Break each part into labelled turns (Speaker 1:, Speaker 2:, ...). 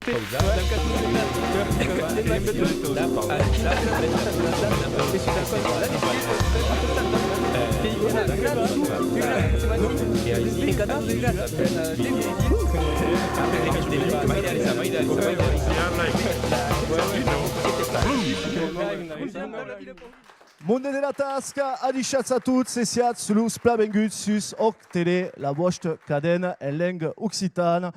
Speaker 1: Monde della tasca, adicciats a tutti e siat sulus plabengut sus Octele, la vostra cadena en lengua occitana.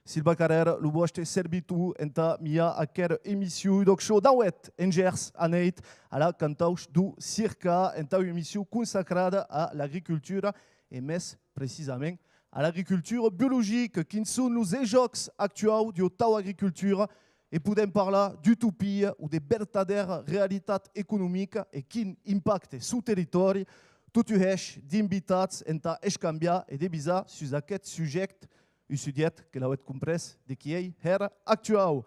Speaker 1: Silva Carrera, lu vostre servitu enta mia aker emissió doc show d'auet engers aneit a la cantauch du circa enta una emissió consacrada a l'agricultura e més precisament a l'agricultura biologique, quins són los ejocs actuals de tau agricultura e podem parlar d'utopia ou de vertadera realitat economica e quin impacte su territori. Tot ueix d'invitats enta escambiar e debisar sus aquest sujet usudiet que l'auet comprès de qui ei era actual.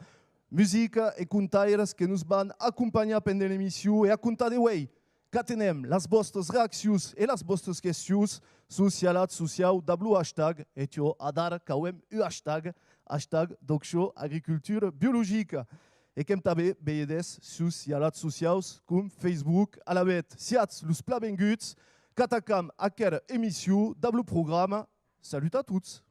Speaker 1: Musica e contaires que nos van acompanyar pendent l'emissió e a contar de uei. Catenem las vostres reaccions e las vostres questions socialat social d'ablu hashtag et jo adar cauem hashtag docxo agricultura biologica. E kem també veiedes socialat socials com Facebook a la bet. Siats los plabenguts, catacam aquer emissió d'ablu programa. Salut a tots!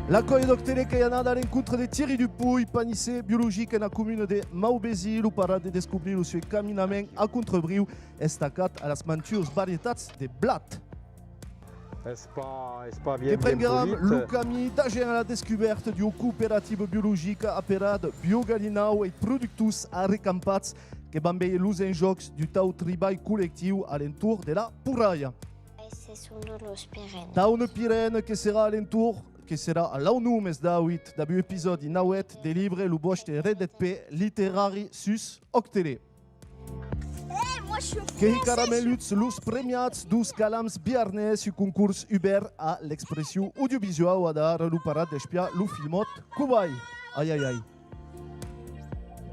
Speaker 1: L'accueil d'Octele que yana da l'encontre de Thierry Dupuy, panissé biologique en la commune de Maubésil, ou para de descobrir le seu caminament a Contrebriu, estacat a las mantures varietats de blat.
Speaker 2: C'est pas bien
Speaker 1: prengueram
Speaker 2: polit.
Speaker 1: le camí d'agent a la descoberte du coopérative biologique aperad biogalinau et productus arrecampats que van veire los enjocs du tau treball col·lectiu a l'entour de la Puraia.
Speaker 3: Ce sont los Pyrénées.
Speaker 1: Taune Pirene que sera à l'entour que serà a l'aunumes d'auit d'abu episodi nauet de libre lo boste redetpe literari sus Octele. Que hi carameluts los premiats dus calams biarnes su concurs Uber a l'expressió audiovisual a dar lo parat d'espiar lo filmot Kubai. Ai ai ai.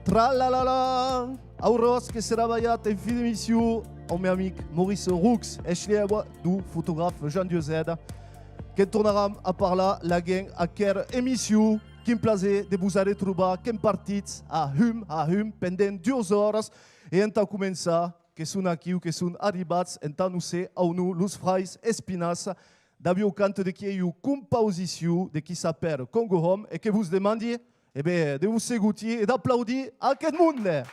Speaker 1: Tralalala! Auros que serà ballat en fi d'emissió au meu amic Maurice Roux, eschleua du fotografe Jean Diozeda, que tornarem a parlar la gang a quer emissió. Quin plaser de vos a retrobar, quin partits a hum, pendent 2 hores, e enta començar, que són aquí o que són arribats, enta no sé, au nu, los frais Espinaça, d'avió cant de qui heu composició de qui s'appelle Congo Home, e que vos demandi, eh bé, de vos segutir e d'applaudir a aquest monde.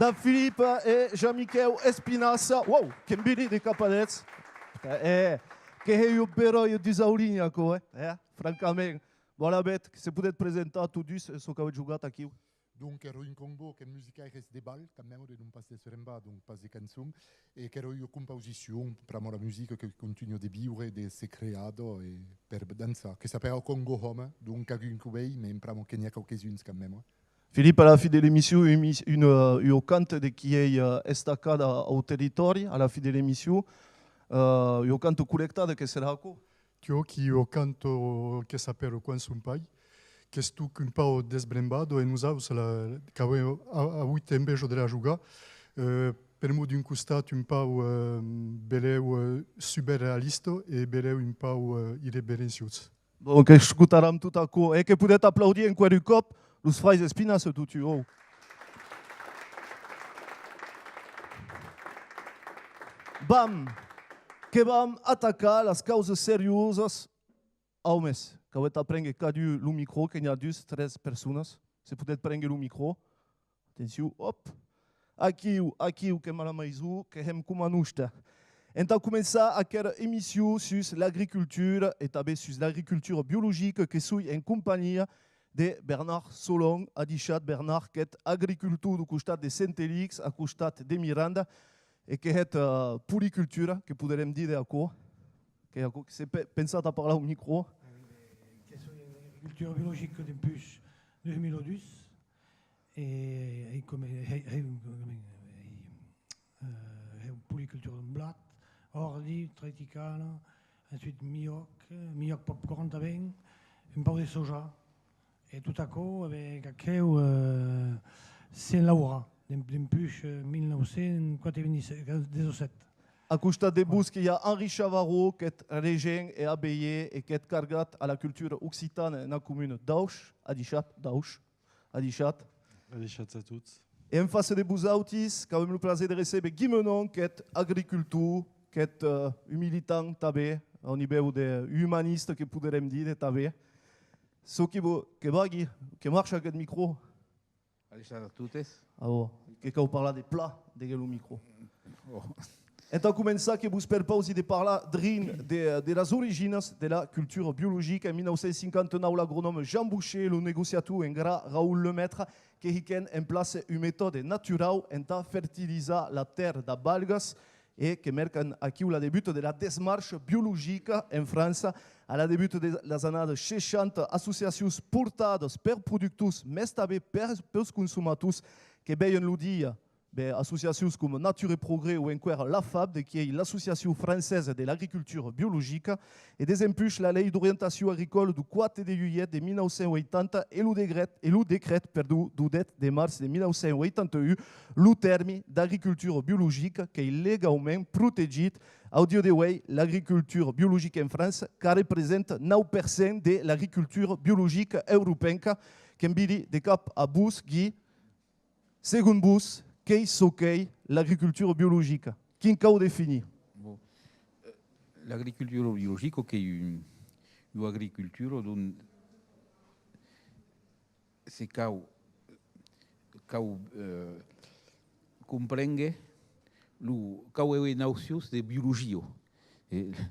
Speaker 1: da Philippe e Jean-Michel Espinasse. Wow, che mbili de capadets. Que eu pero eu disaulinha co, francamente. Voilà bet, se pudet presentar tudo isso, so que eu jogat aqui.
Speaker 4: Donc, ero in Congo, que musica res de bal, também de não passar suremba, donc pas de canção, e quero eu composição para a música que continue de vivre, de se criado e per dançar, que s'appelle Congo Home, donc à Gunkubei, mais para moi Kenya quelques-unes quand même.
Speaker 1: Philippe, à la fin de l'émission, une cante de qui est estacada au territoire, à la fin de l'émission, une cante collectada que sera quoi?
Speaker 5: Que eu canto que s'appelle Kwansumpai, que estou um pau desbrembado e nos aus la cave a 8 embejo de la juga, permo d'un costat un pau beleu superrealisto e beleu un pau irreverenciós.
Speaker 1: Donc, escutaram tout à coup. Et que peut-être applaudir en quoi du cop, los frères Espinas tout tu haut. Bam! Que vam atacar las causas seriosas ao mes. Que vai aprender cada o micro, que há 2-3 pessoas. Se puder prender o micro. Atenção, hop. Aqui o que é malamaizu, que é como anusta. Então, começar aquela émission sur l'agriculture et também sur l'agriculture biologique que suis en companhia de Bernard Solon, Adichat Bernard, que est agriculteur do costat de Saint-Élix, a costat de Miranda, e que é puricultura, que poderemos dizer aqui, que é algo que se pensa a falar ao micro.
Speaker 6: Que soy en agricultura biológica depuis 2012 et comme puricultura de blat, ordi, triticale, ensuite mioc popcorn também, un peu de soja. Et tout à coup, avec aquel c'est Laura, depuis 1997.
Speaker 1: A costat de bus que hi ha Henri Chavarot, que est régent et abeiller et que est cargat a la culture occitane en la commune d'Auch, Adichat.
Speaker 7: Adichat a tots.
Speaker 1: Et en face de Bouzautis, quand même le plaisir de recevoir Guy Menon, qui est agriculteur, qui est militant, tabé, au niveau des humanistes, que pourrions dire, tabé. Ce qui va, Guy, qui marche avec le micro.
Speaker 8: Adichat a totes.
Speaker 1: Ah bon, que quand on parle des plats, derrière le micro.
Speaker 8: Oh.
Speaker 1: Então, começar que vous perpose de parler de las origines de la culture biologique. En 1959, l'agronome Jean Boucher, le négociateur en gras Raoul Lemaître, qui a mis en place une méthode naturelle pour fertiliser la terre d'algues et qui marque aquí le début de la démarche biologique en France. À la début de les années 60, associations portades per producteurs, mais també per consummateurs, que veien le dia. Associations comme Nature et Progrès ou encore la FAB, qui est l'Association française de l'agriculture biologique, et désempuche la lei d'orientation agricole du 4 de juillet de 1980 et le décret du 10 de mars de 1981, le terme d'agriculture biologique qui est légalement protégé au dia d'avui l'agriculture biologique en France, qui représente 9% de l'agriculture biologique européenne, qui est de cap à bus, qui, según bus, qu'est-ce qu'est l'agriculture biologique? Qui a défini?
Speaker 8: Bon. L'agriculture biologique, c'est une agriculture dont c'est qu'on comprenne le nauseus de biologie.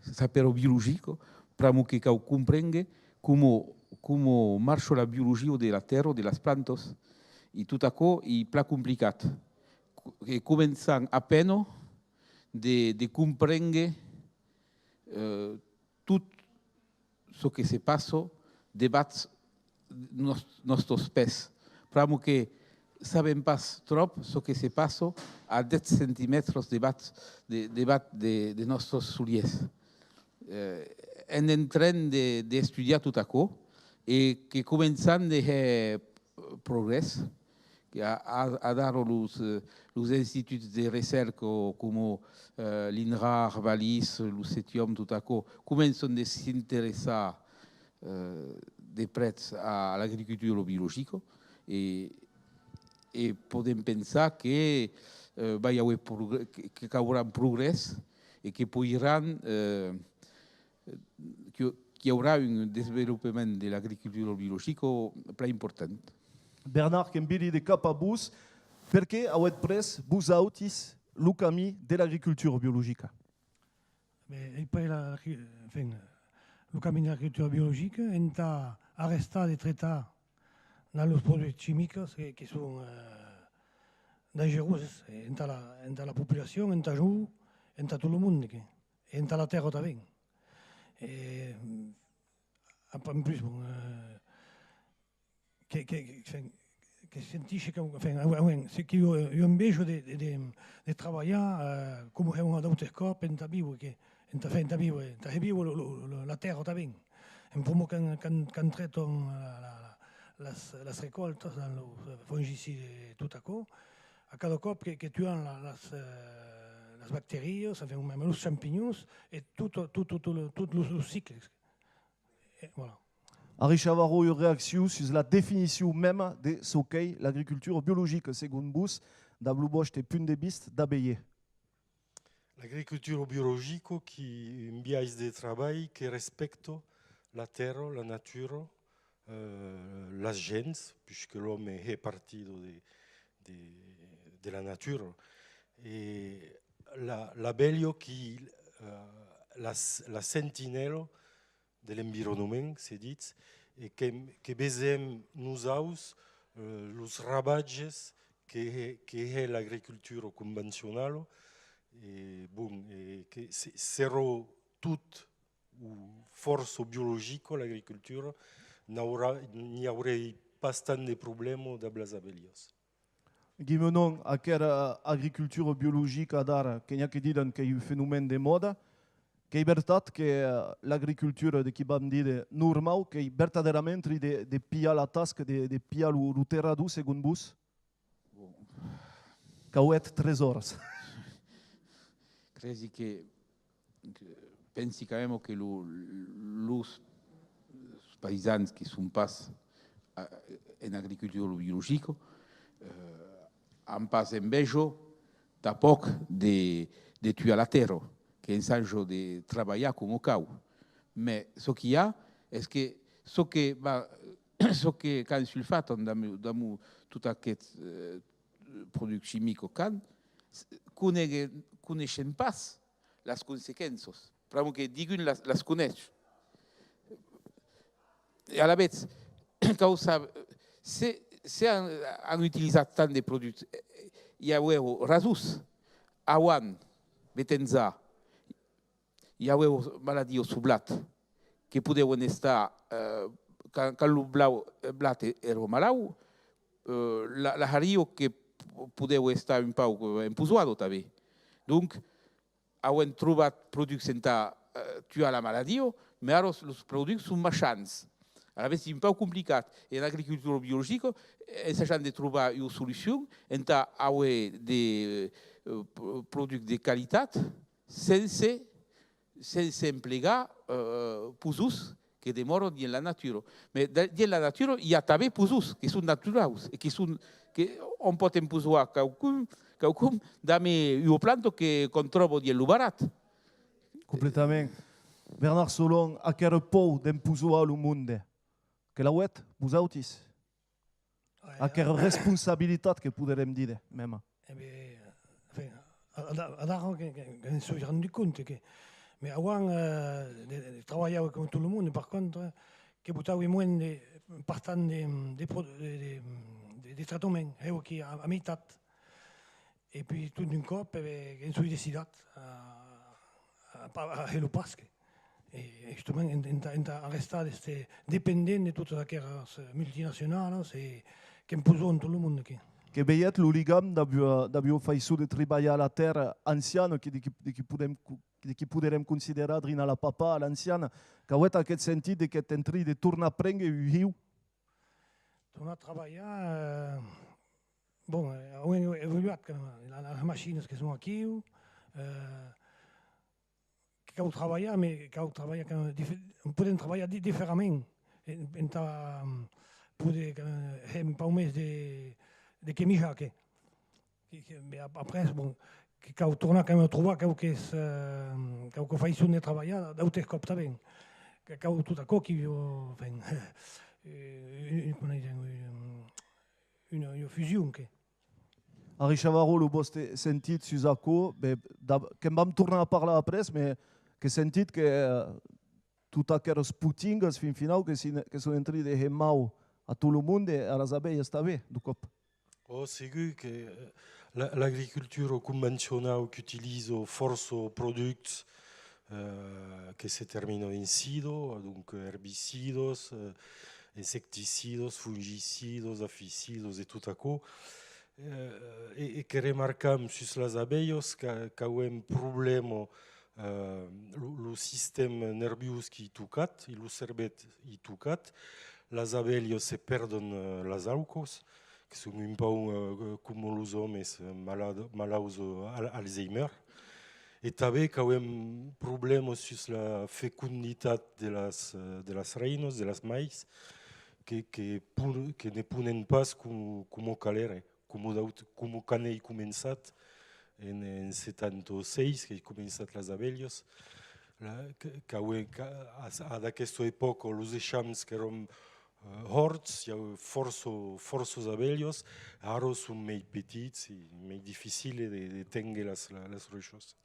Speaker 8: Sapere biologico, pramo que comprenne comment marche la biologie de la terre, de las plantas, et tout à coup, il est plus compliqué. Et commençant à peine de comprendre tout ce qui se passe debatt notre espèce. Parce que ne savons pas trop ce qui se passe à 10 cm de nos souliers. On est en train d'étudier tout à coup et que commençant à faire progrès. A dar los instituts de recerca como l'INRA, Arvalis, le CETIOM, tout à coup, commencent à s'intéresser de près à l'agriculture biologique et podem pensar que va y avoir un progrès et que qu'il y aura un développement de l'agriculture biologique plus important.
Speaker 1: Bernard Kembili de Capabous, Perché avete preso busautis lo camino dell'agricoltura biologica?
Speaker 6: Mais après le camin de l'agriculture biologique, on a arrêté des traitements dans les produits chimiques qui sont dangereux. On a la population, on a nous, on a tout le monde, et on a la terre aussi. Et en plus, bon, que scientifique, enfin, c'est qu'il y a un besoin de travailler comme un d'autoscope, en tabio, que en tabio, la terre aussi. En forme quand traitons las récoltes dans les fongicides tout à coup, à cada cop que tu as les bactéries, enfin, même les champignons, et tout le cycle. Et voilà.
Speaker 1: Henri Chavarro, une réaction sur la définition même de ce qu'est l'agriculture biologique, selon vous, dans le bosch des punts de vista d'abeillé.
Speaker 7: L'agriculture biologique qui est un biais de travail qui respecte la terre, la nature, la gens, puisque l'homme est partie de la nature. Et l'abeille qui la sentinelle de l'environnement, c'est dit, et que besoin nous aus les ravages que est l'agriculture conventionnelle, et bon, et que sera toute force biologique l'agriculture, n'y aurait pas tant de problèmes dans les abeilles.
Speaker 1: Guimenon, à quelle agriculture biologique à dar, qu'il y a qui disent qu'il y a un phénomène de mode, que è verdad che l'agricoltura di chi bandide normal, che è verdaderamente de pia la tasca, de pia lo terradu, secondo bus? Cauet 3 horas.
Speaker 8: Crezi que pensi quand même que los paysans qui sont pas en agriculture biologique han pas en bejo tampoc de tuer la terre, que ensayo de trabalhar como cau. Mais ce qu'il y a, est que ce que quand sulfate dans tout aquest produit chimique can, coneixen pas les conseqüències. Però que diguin les coneix. I a la vez, causa, se han utilitzat tant de produits, hi ha rasus, awan, betenza, hi ha maladies sublat, que podeu estar, quan el blat era malau, la hario que podeu estar un pau emposuado també. Donc, hem trobat productes sense tuar la maladie, mais ara els productes són marxants. A la vegada és un peu complicat. En l'agricultura biològica, hem de trobar una solució entre haver de productes de qualitat sense emplegar posos que demoren dins la natura. Mais dins la natura hi ha també posos que són naturals i que on pot emposar quelcom dame una planta que controbo dins el barat.
Speaker 1: Completament. Bernard Solon, a quel pou d'emposar el món? Que la wet, vosaltres? A quelle responsabilitat que podrem dir, même?
Speaker 6: Eh bien, alors que me suis rendu compte que, mais avant de travailler avec tout le monde, par contre, que vous avez moins de partant des traitements, qui à mi-temps. Et puis tout d'un coup, je suis décidé à faire le pasque. Et justement, on reste dépendant de toutes les multinationales qui imposent tout le monde.
Speaker 1: Que veiet l'oligam d'haver fait de treballar la terre anciana, que podrem considerar drina la papa, l'anciana, que heu aquest sentit de que t'entri de tornar a prendre un riu.
Speaker 6: Tornar a treballar, bon, hem evoluat les machines que són aquí, que cal treballar, mais cal treballar, podem treballar diferentment. Podem fer un peu més de que mitjà, que après, bon, que cal tornar a trobar que faig de treballar d'autres cops també. Que cal tot a coc una fusió.
Speaker 1: Henri Chavarro, le vostre sentit sus acco, que vam tornar a parlar après, mais que sentit que tot aquests putingues fin final que són entri de mau a tot el món, a les abelles està bé, du cop.
Speaker 7: Oh, segur que l'agriculture conventionnelle qui utilise force products que se terminent en sido, donc herbicides, insecticides, fungicides, afficides et tout à coup. Et que remarquons sur les abeilles qu'il y a un problème, le système nerveux qui est touché, le cerveau est touché, les abeilles se perdent les alcos, qui sont un peu comme les hommes malades d'Alzheimer. Et il y a un problème sur la fécondité de las reinos, de las maïs, que ne peuvent pas comme calere. Como quan he començat en 76, que he començat les abelles, a d'aquesta època els eixams que eren horts, hi ha forces abelles, ara són més petits i més difícils de tenir les reixes.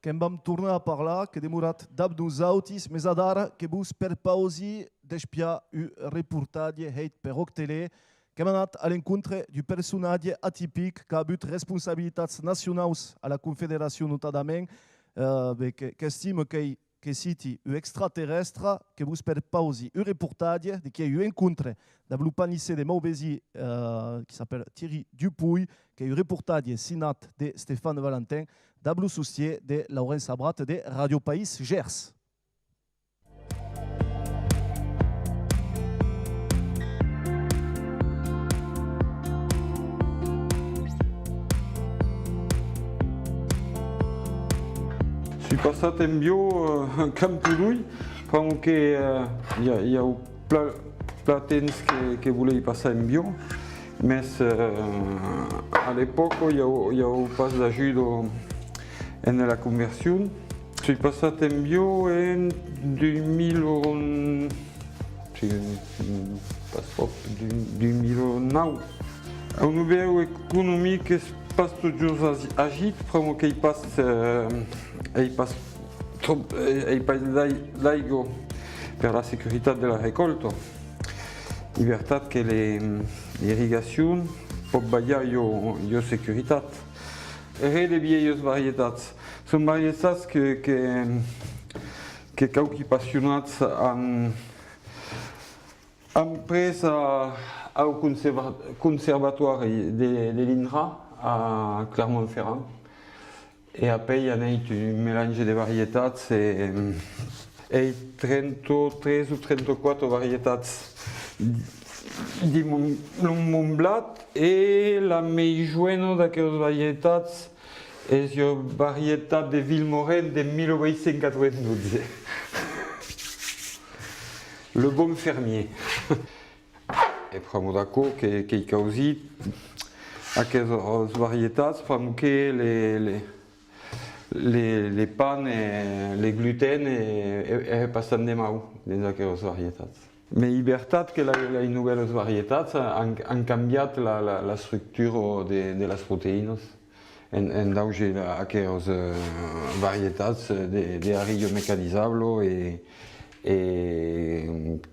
Speaker 1: Que vam tornar a parlar, que demorat d'ab nosaltres, més adara que vos per pausi d'espiar un reportatge heit per Octele, que hem anat a l'encontre du personatge atípic que ha hagut responsabilitats nacionals a la Confederació notadament, que estime que citi un extraterrestre, que vos per pausi un reportatge de qui a eu un encontre de l'upanicè de Mauvesi qui s'appelle Thierry Dupuy, que a eu un reportatge signat de Stéphane Valentin, d'ablu soucier de Laurent Sabrat de Radio País Gers.
Speaker 9: Je suis passé en bio en Campoulouille, parce qu'il y a platens qui voulaient passer en bio, mais à l'époque, il y a pas d'ajuda en la conversion. Je suis passé en bio en 2009. Une nouvelle économie qui pas toujours agite, parce qu'il passe l'aigua per la sécurité de la récolte. Il veritat que l'irrigació pot ballar la sécuritat. Re de vieilles varietats. Són varietats que ocupacionats han pres au conservatori de l'INRA a Clermont-Ferrand. Et après, il y a un mélange de varietats et 33 ou 34 varietats de Montblat. Et la més joie d'aquestes varietats és la varietat de Vilmorin de 1892. Le bon fermier. Et pramo d'accordo che i causi aquestes varietats perquè les pan et les gluten est passant de mau dins aquestes varietats. Mais és veritat que les nouvelles varietats han canviat la structura de les proteïnes en dauge aquestes varietats d'arrillo mecanitzable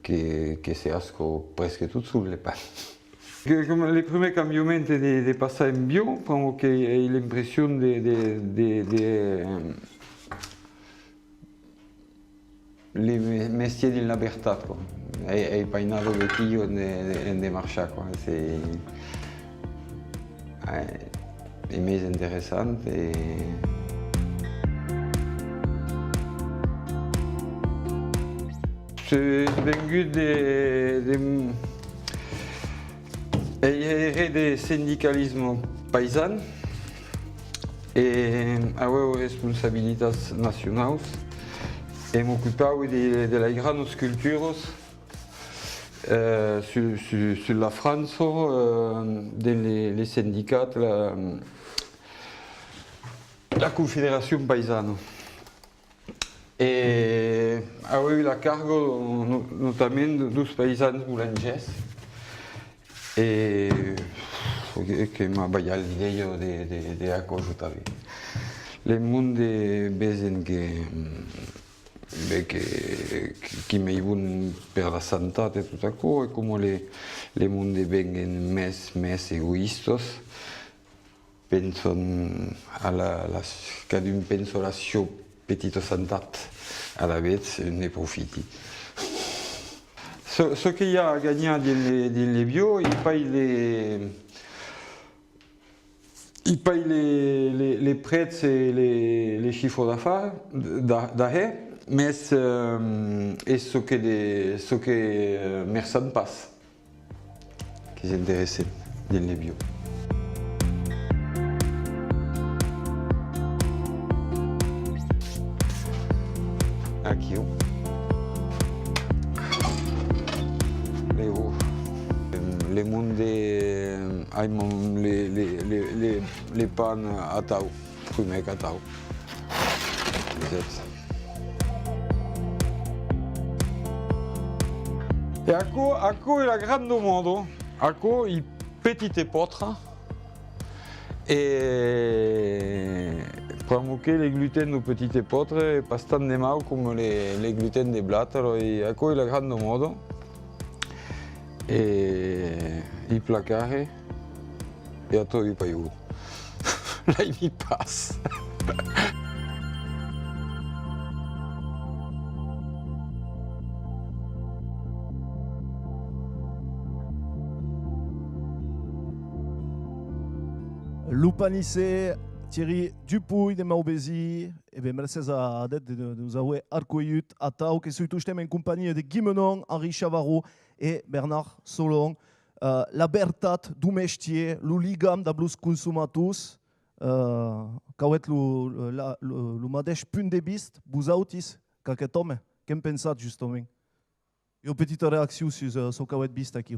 Speaker 9: que se asco presque tot sur le pan. Les premiers canviaments de passer en bio, parce que j'ai l'impression les métiers de la libertad. He peinado de tío en marcha. C'est més intéressant. J'ai venu de syndicalisme paysan et avoir responsabilités nationales et m'occuper de les grandes cultures sur la France, dans les syndicats, la Confédération paysanne. Et avoir eu la cargo notamment dos paysans boulangers. Et che mi ha bagliato l'idea di accogliere. Le monde besen che mi vanno per la sanità e tutto ciò, e come le monde vengono més egoistas, pensano cada un pensa alla sua petita sanità, alla vez ne profitti. Ce qu'il y a à gagner dans les bio, ils payent les prêts et les chiffres d'affaires, mais ce que personne passe, qui est intéressé dans les bio. Aqui, les monde les pannes à tau, prumé à tau. Et Ako est la grande du monde. Ako est petite potre et pour que les gluten de petites potres pas tant de mal comme les gluten des blattes. Ako est la grande du monde. E i placare e a toi paiu. Là il y passe.
Speaker 1: Lupanissé, Thierry Dupuy de Maubézy, et bien merci à Adette de nous avoir accueillis à Tau, qui sont tous en compagnie de Guy Menon, Henri Chavarot et Bernard Solon. La bertat du mestier, le ligam da blus consumatus, kawet le madèche punt de bist, vous autis, qu'est homme, qu'en pensat justement? Une petite réaction sur ce kawet bist aquí.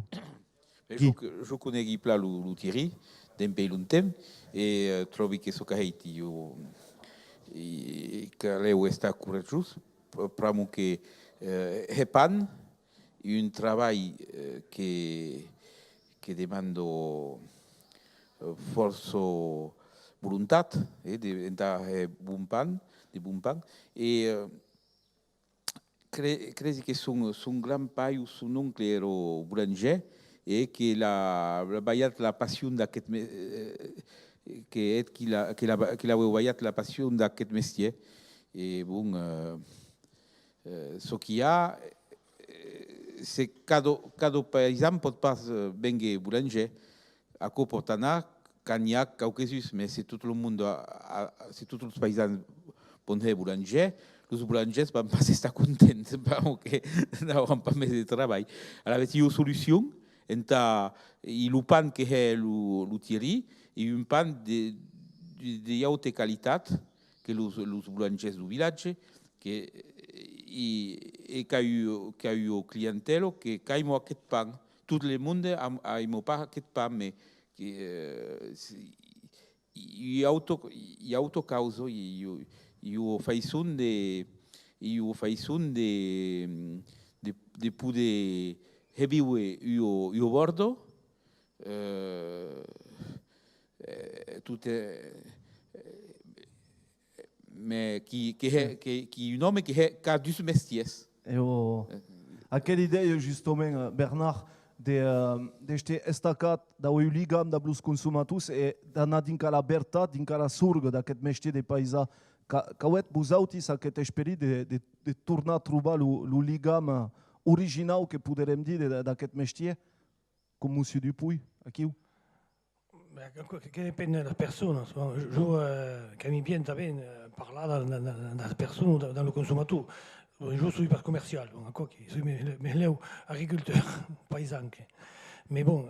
Speaker 8: Je connais Guy Pla, le Thierry, d'un pays longtemps, et trouve que ce qu'il est courageux, pour que Hepan, un travail que demande force volontat de bumpan et crezi que son grand pai ou son oncle era boulanger et que la bayat la passion d'aquest qu'il a bayat la passion d'aquest métier et bon ce qu'il y a c'est cada paysan pot pas venir boulanger à Coportana, Cagnac, Caucasus, mais c'est tout le monde, c'est tous les paysans pour être boulanger. Les boulangers ne vont pas estar contents parce qu'ils n'auront pas mis de travail. Alors, il y a une solution. Il y a le pain qui est le Thierry et un pain de haute qualité que les boulangers du village et qu'il y a eu clientèle qui a eu aquest pain. Tout le monde a eu pas aquest pain, mais il y a auto cause, il y a façon de poder reviure au bordo tout mais qui un homme qui a deux métiers.
Speaker 1: À quelle idée justement Bernard d'este estacat da o ligam da blus consumatus e d'anar dinca la berta, dinca la surga d'aquest mestier de paisa cauet busautis aquest esperit de tornar a trobar lo ligam original que poderem dir d'aquest mestier com Monsieur Dupuy aquí.
Speaker 6: Que dépend de las personas. Je m'aime bien también parlar de las personas, dans le consommateur. Je suis pas commercial, je suis agriculteur, paysan. Mais bon,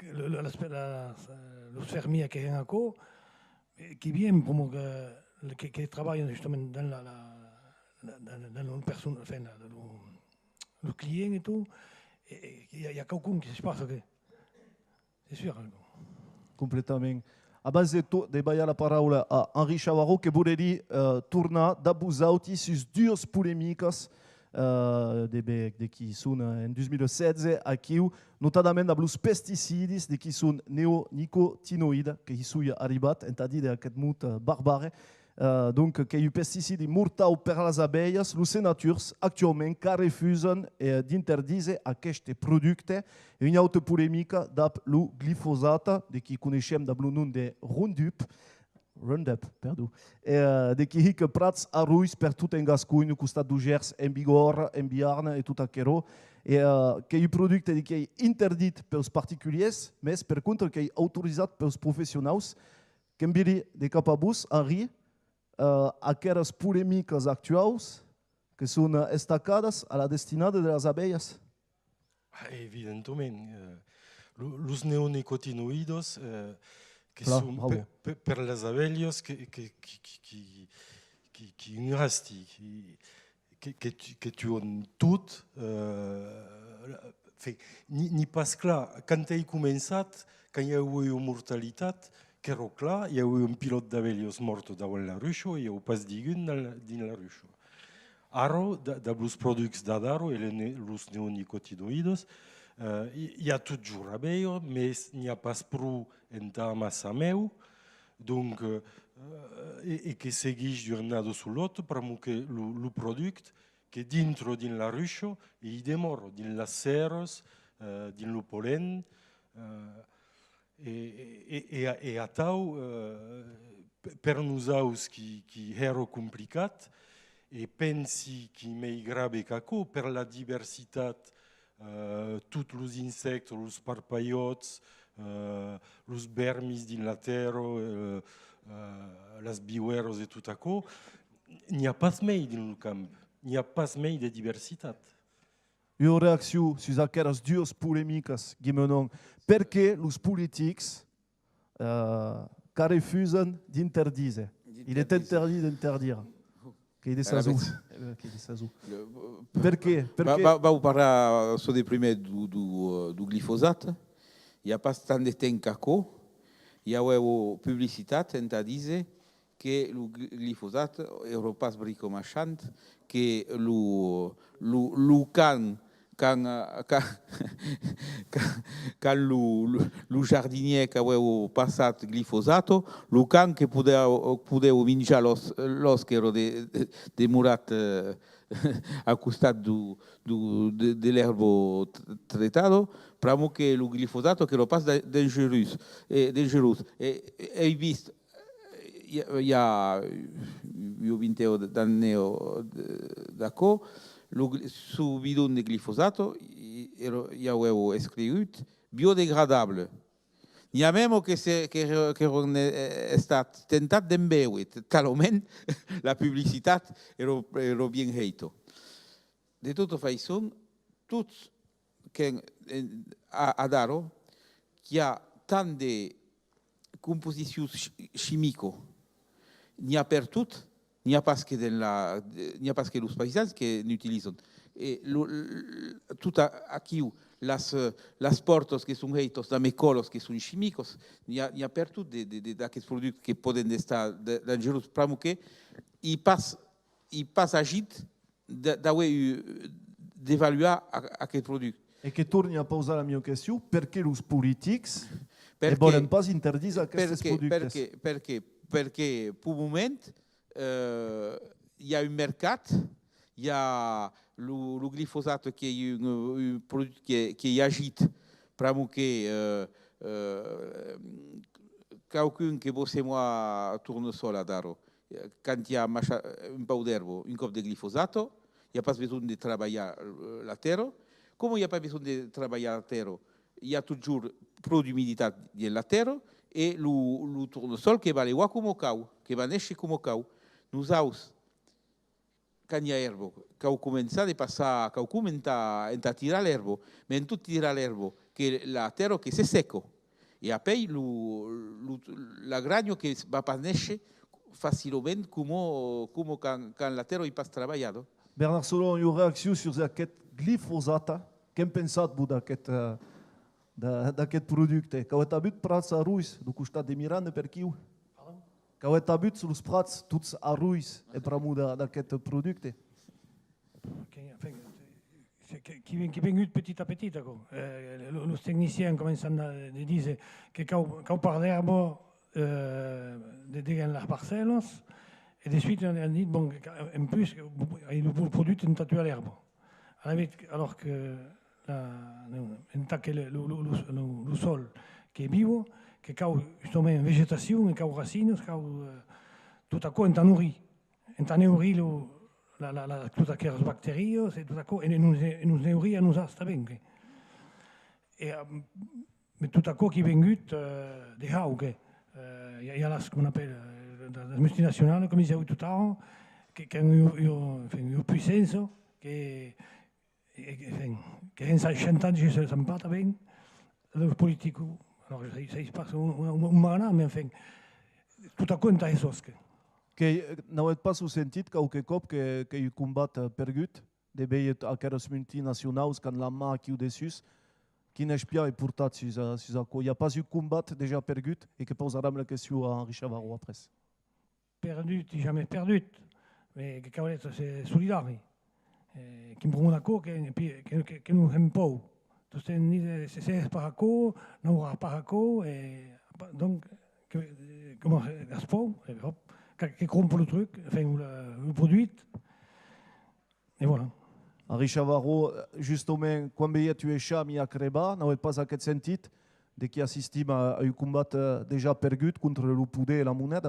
Speaker 6: le fermier qui est encore, qui vient pour qui travaille justement dans le personne, enfin, le client et tout, il y a quelqu'un qui se passe. C'est sûr.
Speaker 1: Completament. Abans de ballar la paraula a Henri Chavarot, que voleria tornar d'abusar-te sus dues polèmiques de qui sont en 2016 aqui, notamment amb els pesticides de qui sont neonicotinoïdes, qui sont arribats, c'est-à-dire aquest mot barbare. Donc, que les pesticides mortals per les abeilles, les senators actuellement refusent d'interdire aquests productes. Une autre polémique d'ap le glyphosate, de qui connaissem d'ap le nom de Roundup, perdó. De qui hic prats arruis per tot en Gascuny, costat d'Ugers, en Bigorre, en Biarn et tot aquerò. Et que les productes qui sont interdits pels particuliers, mais per contre qui sont autorisats pels professionals, que m'biri de cap a vos, Henri, aquelas polèmiques actuals que són estacades a la destinada de les abeilles?
Speaker 7: Evidentemente. Los neonicotinoides que
Speaker 1: Clar,
Speaker 7: son
Speaker 1: bravo.
Speaker 7: per les abelles que ingrasti, que tuent tot. Ni pas clar, quan he començat, quan hi ha hagut mortalitat, que era clar, hi ha hagut un pilot d'abelles mort davant la ruixo i hi ha pas digun dins la ruixo. Ara, dels productes d'Adaro i els neonicotinoides, hi ha tot jur abelles, mais n'hi ha pas prou en ta massa meu, donc, et que segueix d'urnado sur l'autre, perquè el producte que dintre din la ruixo i demora din les ceres, din el polen, e a tau, per nosaltres qui era complicat, e pensi que mai grave qu'aco, per la diversitat, tots els insectes, els parpaillots, els vermis din la terra, les biueros e tot aquò, n'hi ha pas mai din el camp, n'hi ha pas mai de diversitat.
Speaker 1: Une réaction sur aquelles dues polémiques qui menent perquè les politiques refusent d'interdire. Il est interdit d'interdire. Che di Sasu. Perché?
Speaker 8: Vau parlar sobre primer do glifosat. Hi ha pas tant de temps qu'aco. Hi ha publicitat en a dir que el glifosat era pas bricomachant, que el quand le jardinier que aveva passat glifosato, le can che podeu menjar los que era demorat al costat de l'herbo tratado, pramo que el glifosato che era pas dangerós. He vist, hi ha 20 d'anni d'acò, su bidon de glifosato, hi avevo escrit biodegradable. N'hi ha même que è stato tentato d'embeure, talment la publicitat era bien heito. De tota façon, tots que a Daro, hi ha tant de composicions chimiques, n'hi ha per tot, n'hi ha pas que els paisans que n'utilitzen. Tot aquí, les portes que són feites de mecolos que són químics, n'hi ha per tot d'aquests productes que poden estar dangerosos, però que hi pas agit d'avaluar aquest producte.
Speaker 1: E che torni a posare la mia questione, perché i politici ne vogliono pas interdire questi prodotti?
Speaker 8: Perché per il momento hi ha un mercat, hi ha el glifosato che è un prodotto che agit, però che qualcuno che você moi tourne sol a daro, quand il y a un peu d'herbe, un cop de glifosato, il n'y a pas besoin de travailler la terre. Comme il n'y a pas besoin de travailler la terre, il y a toujours trop d'humidité dans la terre et le tournesol qui va aller comme au cau, qui va naître comme au cau. Nous avons, quand il y a l'herbe, quand on commence à passer, quand on commence à tirer l'herbe, mais tout tirer l'herbe, que la terre qui c'est secco. Et après, la gragne qui va pas naître facilement comme quand la terre passe travaillée.
Speaker 1: Bernard Solon, une réaction sur aquest glyphosate. Qu'en pensat-vous d'aquest producte? Qu'au tabut prats arruis, du costat de Miranda per quiu? Qu'au tabut sur els prats tots arruis e pramu d'aquest producte?
Speaker 6: Ok, qui vient petit à petit. Les techniciens commencent à dire que quand on parle d'herbe, de les parcelles, et de suite on dit, bon, en plus, le produit est tatué à l'herbe. Alors que le sol qui est vivant, que quand justement une végétation, et quand racines, quand tout à coup on nourrit. On nourrit toutes aquelles bactéries, c'est tout à coup, et nous nourrit à nous aussi. Mais tout à coup qui vient des hauts, il y a là ce qu'on appelle la multinationale, comme je disais tout à l'heure, qui ont une puissance, qui ont 100 ans, je ne sais pas très bien, les politiques, alors ça se passe un mana, mais enfin, tout à coup, on a des choses.
Speaker 1: Que n'avez pas senti qualque cop que le combat pergut, de veiller à aquelles multinationales quand la main qui est dessus, qui n'est pas et pourtant il n'y a pas eu combat déjà perdu et que posera la question à Henri Chavarot après.
Speaker 6: Perdu, jamais perdu, mais que c'est solidaire. Qui me prend d'accord que nous n'aimons pas. C'est par accord, nous n'aurons pas accord, et donc, comment ça se passe, qui crompe le truc, enfin, le produit, et voilà.
Speaker 1: Henri Chavarot, justement, quand tu es chami à Creba, n'avez pas aquest sentit de qui assistim à un combat déjà perdu contre le poudre et la monnaie?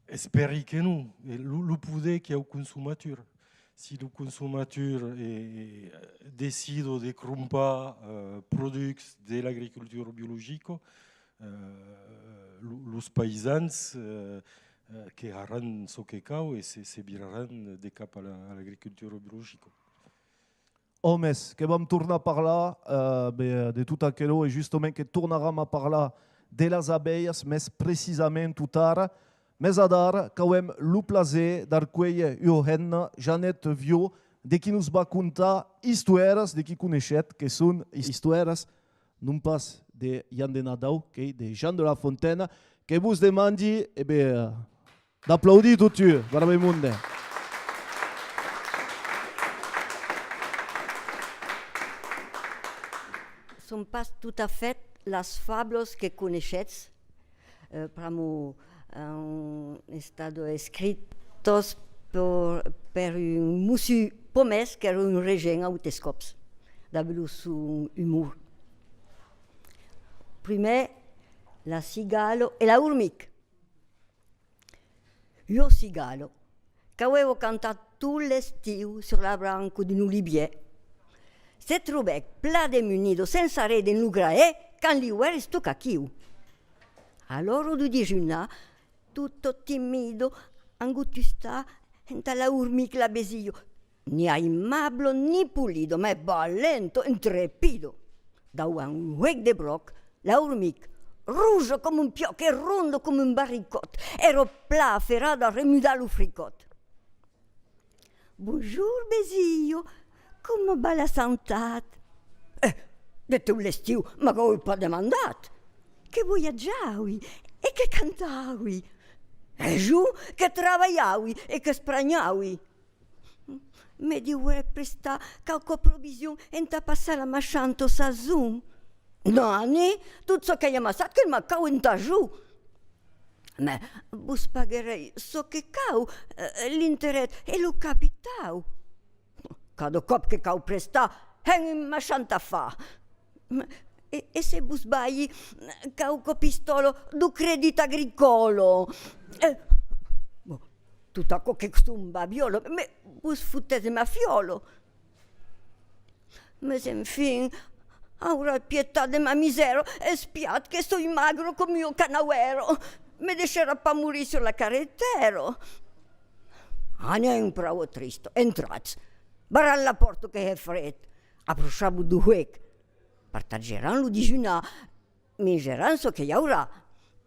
Speaker 7: Esperi que non. Le poudre qui est au consommateur. Si le consommateur décide de cromper produits de l'agriculture biologique, les paysans qui auront ce cacao et se viraront de cap à l'agriculture biologique.
Speaker 1: Hommes, que vam tornar a parlar de tot aquello et justement que tornarem a parlar de les abeilles, més precisament tout ara, més adar que hem el plaer d'arcueir una Janet Vió, de qui nous va contar històries de qui coneixet, que són històries non pas de Jan de Nadau, que de Jean de la Fontaine, que vos demandi d'applaudir tot tu, veramente.
Speaker 10: Sont pas tout à fait les fables que connaissez, en estado escritos per un monsieur Pomès, qui era un régent a Utescops, d'avoir son humour. Primer, la cigalo e la urmic. Io cigalo, che avevo cantato tutto l'estiu sur la branca d'un olivier, se trovè pla de munido senza rede in lugrae, can li ueri sto cacchiu. Allora du digiuna, tutto timido, angustista, enta la urmic la besio, ni aimablo ni pulido, ma valento, intrepido. Da un huec de broc, la urmic, rouge come un pioc e rondo come un barricot, ero pla ferrada a remudar lo fricot. Bonjour, besio, come va la santat? Detto l'estiu, ma che ho pas demandat. Che voyaggiavi e che cantavi. E giù che travagliavi e che spragnavi. Me diue presta qualche provvision e ta passa la machanto sa zoom. No, ne, tutto ciò che hai amassato che ma cau in ta giù. Ma bus pagherei so che cau l'interesse e lo capitau. Cada cop che cau presta in machanta fa. E se bus bagli cau copistolo do credito agricolo. Tutta co che un babiolo, me bus futtese mafiolo. Ma se infin avrà pietà de ma misero e spiat che sto magro come io canauero. Me deixerà pas morire sur la carretera. Anem prou trist. Entrats. Barran la porta che è fred. Approchavo du huec. Partageran lo dijunar. Mengeran so che hi haurà.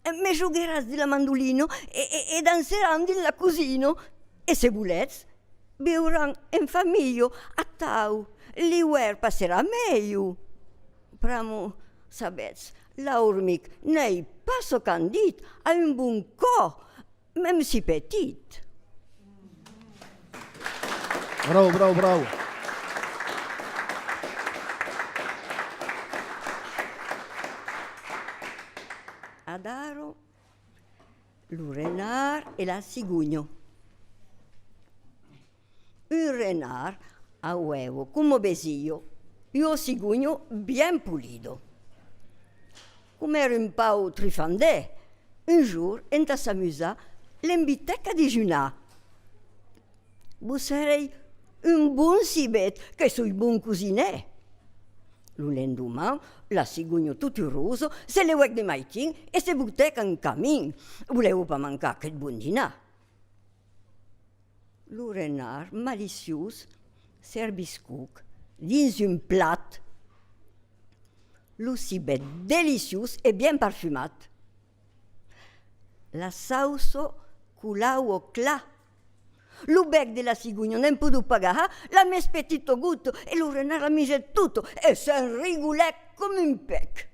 Speaker 10: Me giogueras de la mandolino e danseran de la cosino. E se volets, viuran en famiglia a tau. L'hiver passerà meglio. Pramo, sabets, la urmic n'ei pas so candid a un bon cor, même si petit.
Speaker 1: Bravo, bravo, bravo.
Speaker 10: Adaro, le renard et la cigugno. Un renard a huevo come besillo e un cigugno bien pulido. Come era un po' trifandè, un jour, enta s'amusa, l'invitec a dijunar. Vous serez un bon cibet, che sui bon cuisiner. Le lendemain, la cigugno tout heureuse se levèc de maitin e se butèc en camin. Voleu pas mancar aquest bon dinar. Le renard, maliciós, serviscuc dins un plat. Le cibet deliciós et bien parfumat. La sauce coulau au clar. Le bec de la cigugno n'en pout pagar la més petito gutto e le renard a miset tutto e se'n rigolèc com un pec.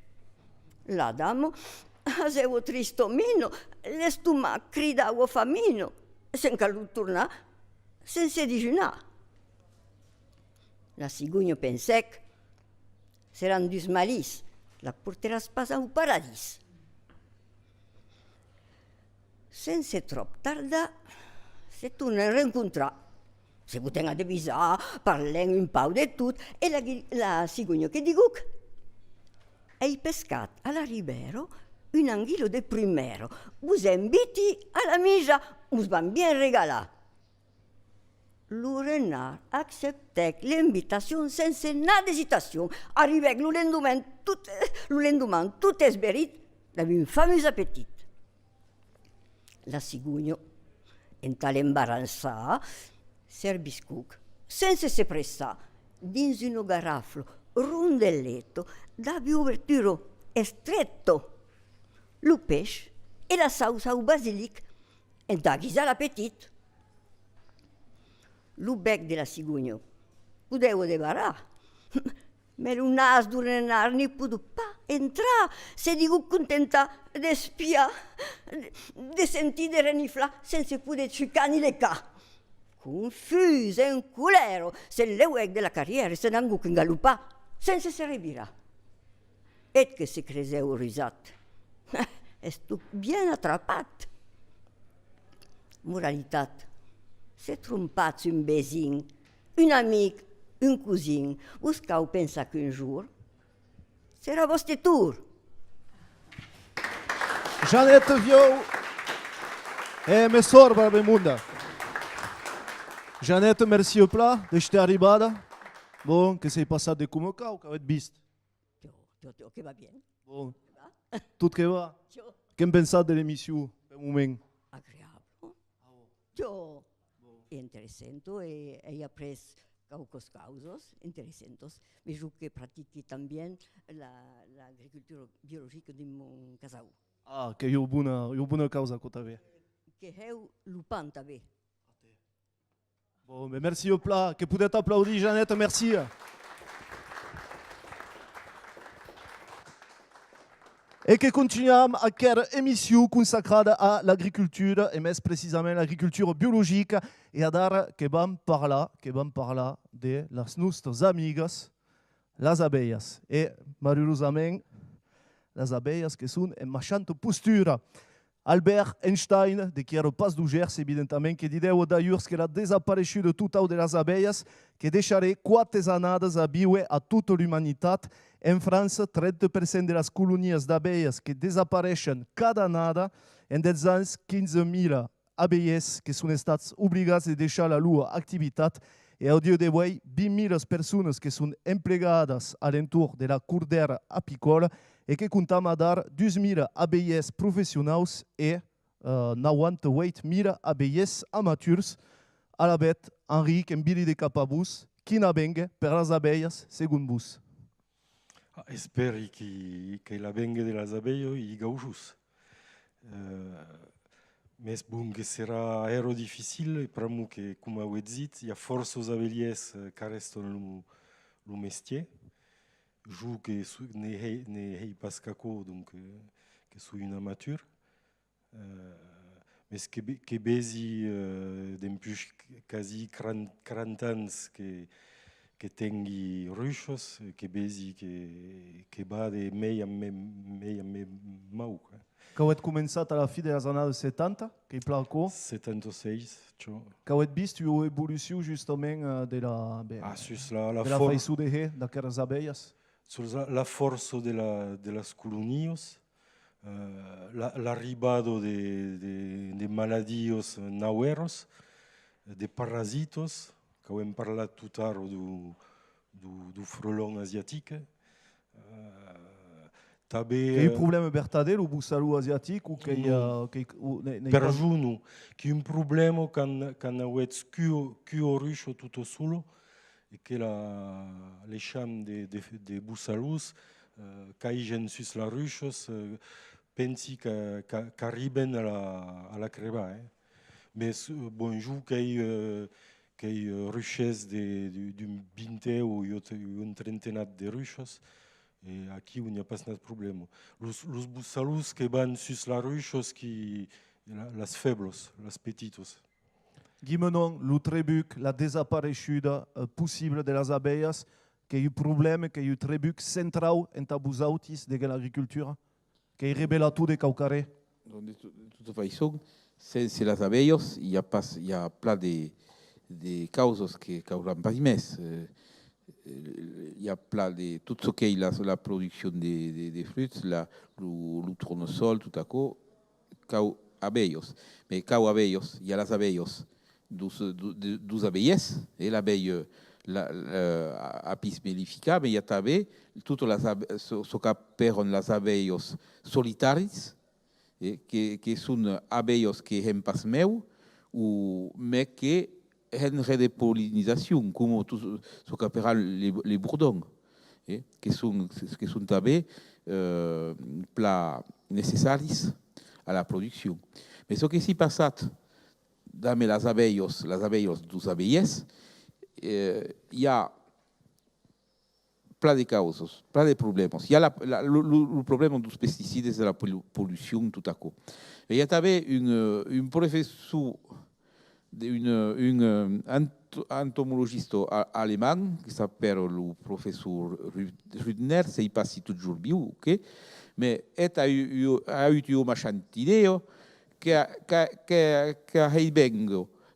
Speaker 10: La dame aseu tristomino, l'estomac cridau famino, se'n calut tornar sense dijunar. La cigugno pensèc, seran dus malís, la porteràs pas au paradís. Sense trop tardar, se tornen a rencontrar. Se boten a divisar, parlem un pau de tot, e la cigugno che diguc. Ei pescat a la ribero un anguilo de primero. Vos inviti a la misa, us van bien regalar. Le renard acceptèc l'invitació sense na d'hesitació. Arribèc le lendemain tot esberit d'un famós apetit. La cigugno, entà l'embarrassar, serviscuc, sense se pressar, dins un garaflo rondelletto d'avi ouverturo estretto. Le peix e la sausa au basilic, entà guisar l'apetit. Le bec de la cigugno podeu devarar, mais le nas du renard n'y pout pas entrar. Se digut contenta d'espiar, de sentir de reniflar, sense poder xucar ni le ca. Confus, en colero, se leuèc de la carrière, se n'anguc engalopar, sense se revirar. Et que se creseu risat. Estuc bien atrapat. Moralitat. Se trompatz un vesin, un amic, un cousin, us cau pensar qu'un jour serà vostre tour.
Speaker 1: Jeannette Viau et mes sœurs Barbemunda. Jeannette, merci au plat d'être arribada. Bon, que c'est passat de comme cau, qu'avait vist.
Speaker 10: Que va bien.
Speaker 1: Bon, tout que va. Qu'en pensat de l'émission, per moment?
Speaker 10: Agreable. Jo, interessanto e he après caucos causos interessantos. Vejo que pratiqui também la agricultura biológica de mon casau.
Speaker 1: Ah, que eu bona causa que t'avais.
Speaker 10: Que heu lupan també.
Speaker 1: Bon, mais merci au plat. Que peut-être applaudir, Jeannette, merci. Et que continuons à cette émission consacrée à l'agriculture, et plus précisément l'agriculture biologique, et à dire que vam parler de las nostres amigas, les abeilles. Et malheureusement, les abeilles qui sont en marchante posture. Albert Einstein, de qui era pas d'Ugers, évidemment, qui disait d'ailleurs que la disparition de tout de les abeilles, qui deixarait 4 années à vivre à toute l'humanité. En France, 30% de les colonies d'abeilles qui disparaissent cada année, en des anys 15.000 abeilles qui sont estats obligades de deixar la leur activitat, et au dia d'avui, 20.000 personnes qui sont emplegades à l'entour de la cordera apicole et qui comptam a dar 12.000 abeilles professionnels et 98.000 abeilles amateurs à la bête Henri Mbili de Capabus, qui n'a bengue per les abeilles según vous.
Speaker 7: Espero que la venga de las abeilles y gaujus. Mais bon, que serà ero difficile, pramo que, come ho dit, il y a forces abelies qui restent le métier. Je que ne hei pas caco, donc que suis une amateur. mais que bezi d'empus quasi 40 ans que tingui ruchos, que bezi que va de mei a me mau.
Speaker 1: Cauet començat a la fi dels anys 70, que hi placo.
Speaker 7: 76, ciò.
Speaker 1: Cauet vist une évolution justement de la,
Speaker 7: Sus
Speaker 1: de la faïssou de he, d'aqueres abelles.
Speaker 7: Sur la força de las colonias, l'arribado de maladies naueros, de parasitos, que hem parlat tot ara do frelon asiàtic. També...
Speaker 1: Que hi ha problème verdader, o bussalou asiàtic, ou que hi ha...
Speaker 7: Per juno, que hi ha un problema quand avets cuo ruixo tutto solo, et que les champs de bussalous caïgen sus la ruixos, pensi qu'arriben a la creba. Mais bonjour, qu'il y a ruches d'une 20 ou une trentaine de ruches, et aquí il n'y a pas de problème. Los bussalous qui van sus la ruches, las feblos, las petitos.
Speaker 1: Guimenon, le trébuc, la desapparechuda possible de las abeilles, que hi ha problème, que hi ha trébuc central en tabusautis de l'agriculture, que hi revela tout de caucaré.
Speaker 8: De toute façon, c'est les abeilles, il y a plein de causes qui causent pas de messe. Il y a plein de tout ce qui est la production des fruits, le tournesol, tout à coup, cau abeilles. Mais cau abeilles, il y a les abeilles, 12 abeilles, et l'abeille apis mellifica, mais il y a també toutes ce qu'appellent les abeilles solitaires, qui sont abeilles qui n'aiment pas meu, mais qui ont de pollinisation, comme tout ce qu'appellent les bourdons, qui sont també plats nécessaires à la production. Mais ce qui s'est passé dans les abeilles dos abeilles, il y a plein de causes, plein de problèmes. Il y a le problème des pesticides et de la pollution tout à coup. Il y a també un professeur, un entomologiste allemand qui s'appelle le professeur Rüdner, c'est pas si toujours bien, ok? Mais a eu une idea que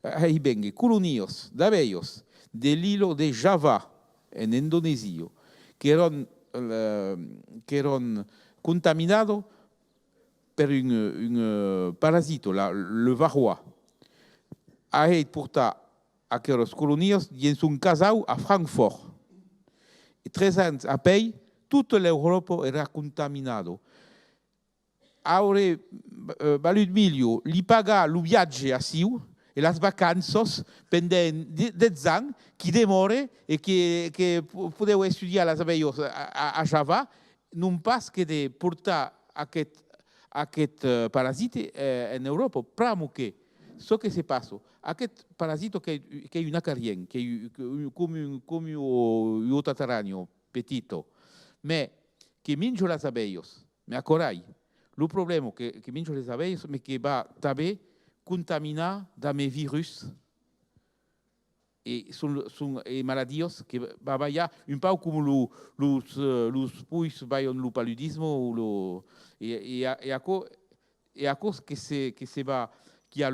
Speaker 8: hay colonias de abeilles de l'île de Java en Indonésie que eran contaminados por un parasito, le varroa. A portat aquelles colonies dins un casau a Francfort. Et 3 ans après, toute l'Europe era contaminada. Aurait valut mieux li pagar le viatge a Siu et les vacances pendant 10 ans qui demorent et que podeu étudier les abeilles a Java, non pas que de portar aquest parasite en Europe. Pramo que ce qui se passe, aquest parasite qui est une acarienne, qui est comme un otataragno petit, mais qui mange les abeilles, mais à corail. Le problème est que mange les abeilles, mais qui va també contaminar des virus et maladies qui va varier un peu comme les puits vaillent le paludisme et à cause qu'il y a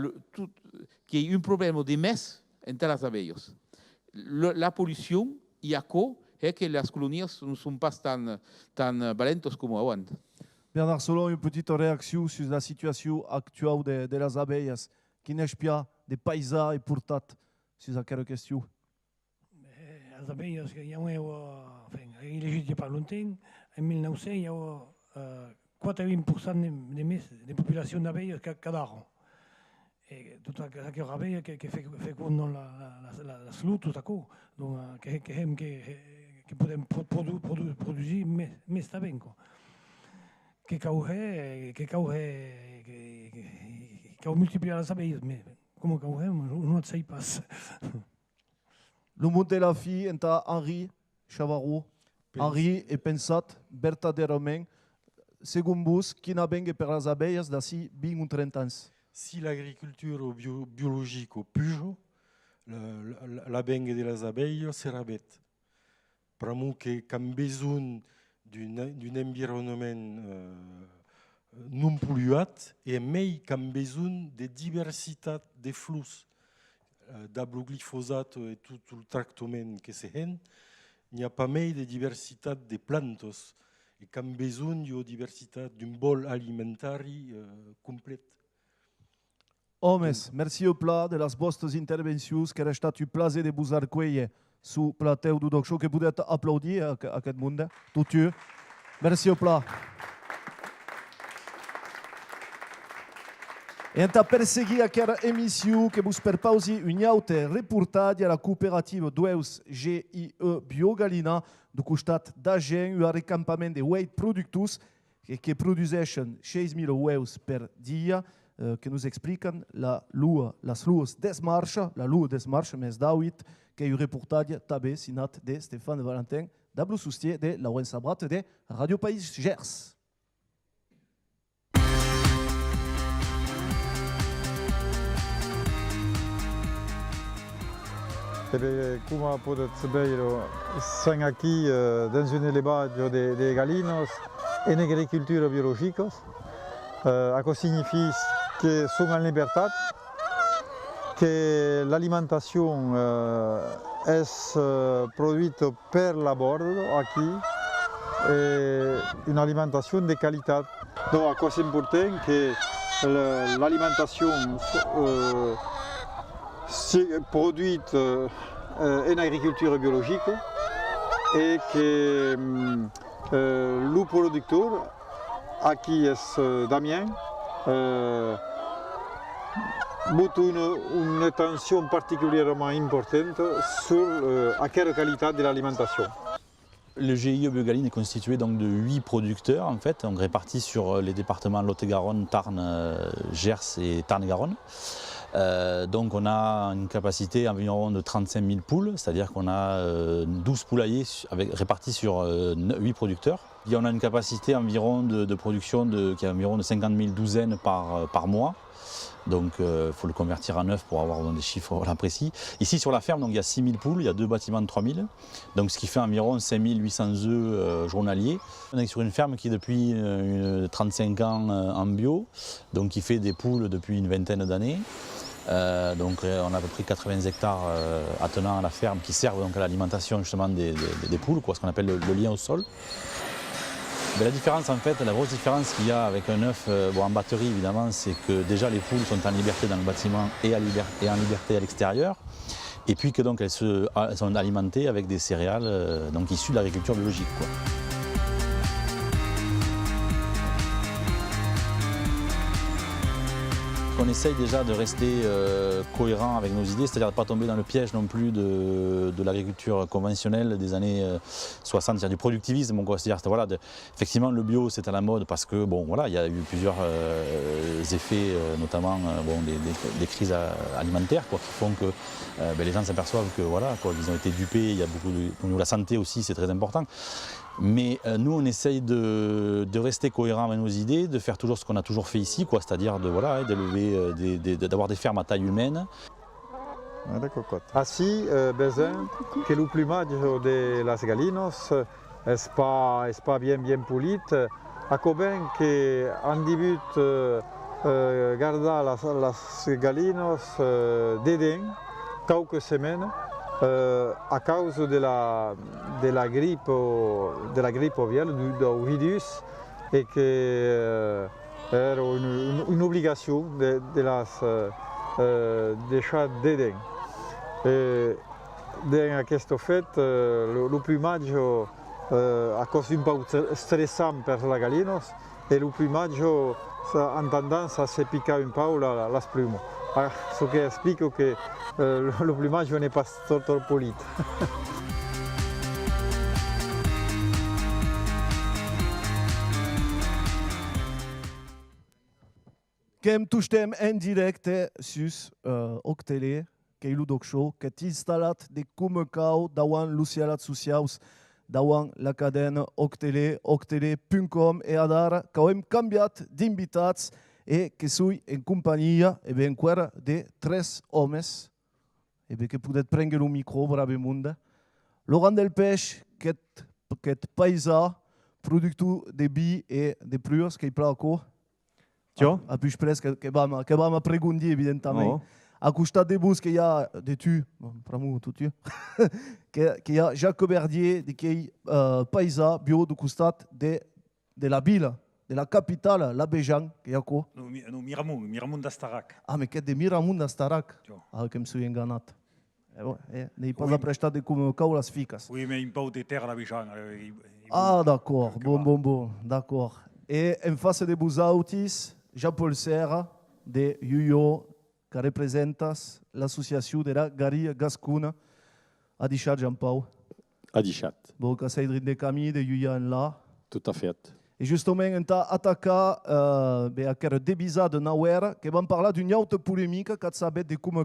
Speaker 8: un problème de messe entre les abeilles. La pollution, il y a que les colonies ne sont pas tan valentes comme avant.
Speaker 1: Bernard Solon, une petite réaction sur la situation actuelle de les abeilles, qui n'est pas des paysans et pourtant sur cette question.
Speaker 6: Les abeilles, il y a il n'y a pas longtemps, en 1900, il y a 80% de population d'abeilles qui cadavres. Et toute aquelle abeille qui féconde la salut, tout à coup, donc qui peut produire, mais c'est bien. Que multiplier les abeilles, mais comment on ne sait pas.
Speaker 1: Le monde de la fille est Henri Chavarro. Henri est pensé verdaderament, selon vous, qui n'a bien per les abeilles d'ací 20 ou 30 ans.
Speaker 7: si l'agriculture biologique au Pujo, la bengue de las abeilles se rabet. Pramo que qu'am besoin d'un environnement non polluat et mais qu'am besoin de diversité de flux. D'abord glyphosate et tout le tractement que c'est, il n'y a pas mais de diversité de plantes et qu'am besoin de diversité d'un bol alimentaire complet.
Speaker 1: Hommes, merci au plat de las vostres intervencions, que restat un plaisir de vous accueillir sur plateau du Doc Show, que vous êtes applaudi à aquest monde, tout tu. Merci au plat. E a perseguir aquela emissão que vos perpausi un autre reportatge a la cooperativa Dueus GIE Biogalina do costat d'Agen, un recampament de whey productus que produzeixen 6.000 ous per dia, que nos expliquen las luas desmarcha, la lua desmarcha més d'auit, que è un reportatge també signat de Stéphane Valentin, d'Ablo Soustier de Laurent Sabrat de Radio País Gers.
Speaker 2: Eh bien, come potete vedere, siamo qui dans un élevage de galinos en agriculture biologique. Ça signifie que sont en liberté, que l'alimentation est produite per la bord ici, et une alimentation de qualité. Donc, c'est important que l'alimentation produite en agriculture biologique et que le producteur, qui est Damien, met une attention particulièrement importante sur la qualité de l'alimentation.
Speaker 11: Le GIE Biogaline est constitué donc de 8 producteurs en fait, donc répartis sur les départements Lot-et-Garonne, Tarn, Gers et Tarn-et-Garonne. Donc on a une capacité environ de 35 000 poules, c'est-à-dire qu'on a 12 poulaillers répartis sur 8 producteurs. Et on a une capacité environ de production qui est environ de 50 000 douzaines par mois. Donc il faut le convertir en œufs pour avoir des chiffres précis. Ici sur la ferme, donc, il y a 6 000 poules, il y a 2 bâtiments de 3 000, donc ce qui fait environ 5 800 œufs journaliers. On est sur une ferme qui depuis 35 ans en bio, donc qui fait des poules depuis une vingtaine d'années. Donc on a à peu près 80 hectares attenants à la ferme qui servent donc à l'alimentation justement des poules, ce qu'on appelle le lien au sol. Mais la différence en fait, la grosse différence qu'il y a avec un œuf en batterie évidemment, c'est que déjà les poules sont en liberté dans le bâtiment et en liberté à l'extérieur. Et puis que donc elles sont alimentées avec des céréales donc issues de l'agriculture biologique, quoi. On essaye déjà de rester cohérent avec nos idées, c'est-à-dire de ne pas tomber dans le piège non plus de l'agriculture conventionnelle des années 60, c'est-à-dire du productivisme. C'est-à-dire voilà, effectivement le bio c'est à la mode parce que bon, voilà, il y a eu plusieurs effets, notamment des crises alimentaires qui font que les gens s'aperçoivent que voilà, ils ont été dupés, il y a beaucoup de la santé aussi, c'est très important. Mais nous, on essaye de rester cohérent avec nos idées, de faire toujours ce qu'on a toujours fait ici, c'est-à-dire d'avoir des fermes à taille humaine.
Speaker 2: Ainsi, besoin que le plumage de las galinos n'est pas bien poli, à combien qu'en début garder las galinos dedans quelques semaines. À cause de la grippe aviaire, du virus, et que era une obligation de las deixar dedans. Dans aquest fet, le plumage a cause d'un peu stressant per les galinos, et le plumage a tendance à se piquer un peu les plumes. Ce qui explique que le plumage n'est pas trop poli.
Speaker 1: Kem touchtem en direct sus Octele, que est le Doc Show, que est installé de Kumekau davant l'Ucialat socials, davant la cadena Octele, octele.com, et adara, que hem canviat d'invitats e che sui in compagnia e ben quera de 3 hommes e ben che podet prendere un micro brave monde. Laurent Delpech, qu'est paisa, producteur de billes et de pluies, qui placo.
Speaker 12: Tiens.
Speaker 1: A plus presque, que va me pregundir, évidemment.
Speaker 12: Oh.
Speaker 1: À costat de bus qu'il y a de tu, pramo tout tu, qu'il y a Jacques Berdier, qui est paisa, bio du costat de la ville, de la capitale, la Béjan, qui y a quoi?
Speaker 12: No, Miramon d'Astarac.
Speaker 1: Ah, mais qu'est de Miramon d'Astarac?
Speaker 12: Tiens.
Speaker 1: Ah, que me suis enganat. N'ai pas apprestat de comme cau las ficas.
Speaker 12: Oui, mais il pau de terre à la Béjan.
Speaker 1: Ah, d'accord, bon, d'accord. Et en face de vous autis, Jean-Paul Serra, de Yuyo, qui représente l'association de la Garia Gascuna, a dit Jean-Paul.
Speaker 13: A Dichat.
Speaker 1: Bon, que c'est de Camille, de Yuyan là.
Speaker 13: Tout à fait.
Speaker 1: Et justement, on a attaqué à quel débisa de Nawera, qui va parler d'une autre polémique, qui s'appelle de comment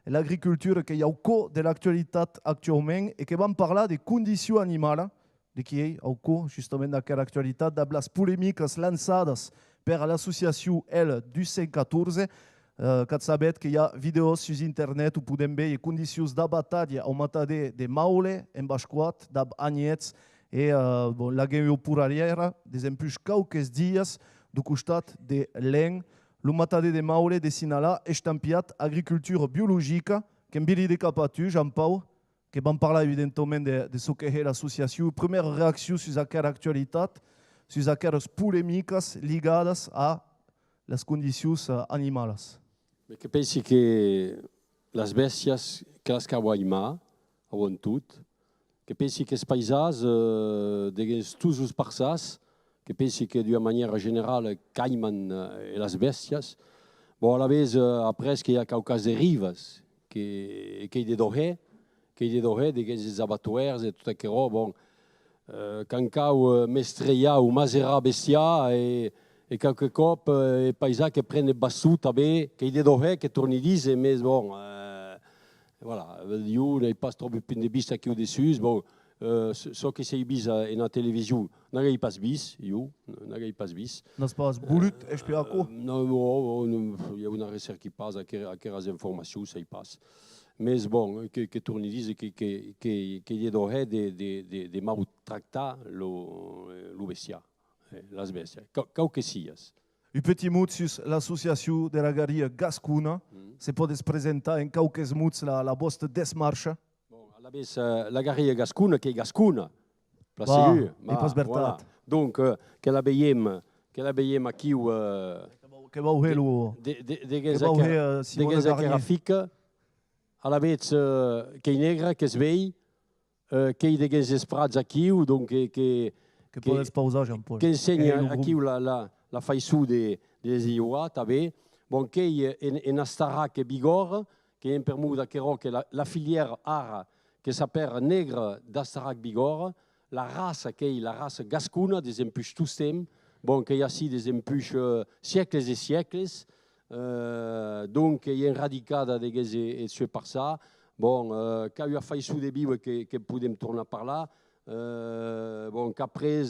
Speaker 1: l'agriculture qui est au cœur de l'actualité actuellement, et qui va parler des conditions animales, de qui est au cœur justement de l'actualité, de las polémiques lançadas par l'association L du 114, qui s'appelle qu'il y a vidéos sur Internet où vous pouvez voir les conditions de bataille au matade de Maule, en Basquat, d'Agnets, et bon, la guerre pour arrière, des impulses quelques dias du costat de l'En, le matade de Maule de Sinala, estampiat agriculture biologique, qui est de capatu, Jean-Paul, qui va parler évidemment de ce qu'est l'association. Première réaction sur cette actualité, sur aquelles polémiques ligadas a las conditions animales.
Speaker 13: Mais que pensi que les bestias que les cawaima, avant tout, que pensi que les paysas, tous les parsas, que pensi que d'une manière générale, caiman et les bestias, bon, à la vez, après, qu'il y a quelques dérives, qui est de doré, des abattoirs et tout ça, bon, quand cau mestreia ou masera bestia et quelques copes et paysans qui prennent bassou tabé qui est doré qui tournidise mais bon voilà you n'est pas trop plus de bis qui au dessus bon ce qui c'est bis en la télévision n'a pas bis you n'a pas bis
Speaker 1: n'a pas boulut je peux à quoi
Speaker 13: non il y a une recherche qui passe à quelles informations ça y passe. Mais bon, que tournidise qui est doré des maltractats le bestia, las bestias, quelques sias.
Speaker 1: Un petit mot sur l'association de la Garia Gascuna, se peut se présenter en quelques mots la vostra démarche.
Speaker 13: Bon, à la base, la Garia Gascuna qui est Gascuna, place
Speaker 1: et pas voilà.
Speaker 13: Donc, que la veiem aquí ou
Speaker 1: que va où
Speaker 13: des graphiques. À la vez qui est nègre, qui se veille, qui est des esprats aquí, donc qui enseigne aquí la faïsou des Iowa, bon, qui est en Astarac et Bigorre, qui est un permis d'acquérir que la filière art qui s'appelle nègre d'Astarac Bigorre, la race qui est la race gascuna, des empuches tous thèmes, bon, qui y a aussi des empuches siècles et siècles. Donc, il y a une radicade de guise et tué par ça. Bon, quand il y a failli sous des bibles que pouvons tourner par là, bon, qu'après,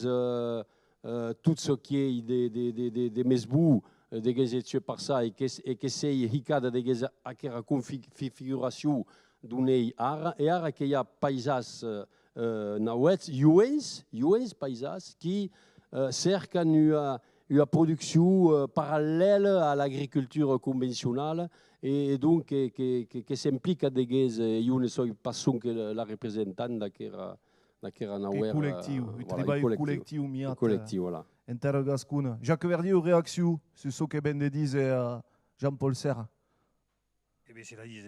Speaker 13: tout ce qui est des mesbous, de guise et tué par ça, et que c'est hicade de guise à la configuration d'un art, et art qu'il y a paysas nauets, yuens paysas, qui cercent une production parallèle à l'agriculture conventionnelle et donc qui s'implique à des guises. Je ne sais pas que la représentante de Nauer. Collectif, voilà.
Speaker 1: Intergascuna. Jacques Verdier, réaction sur ce que vient de dire Jean-Paul Serra.
Speaker 12: Eh bien, c'est-à-dire,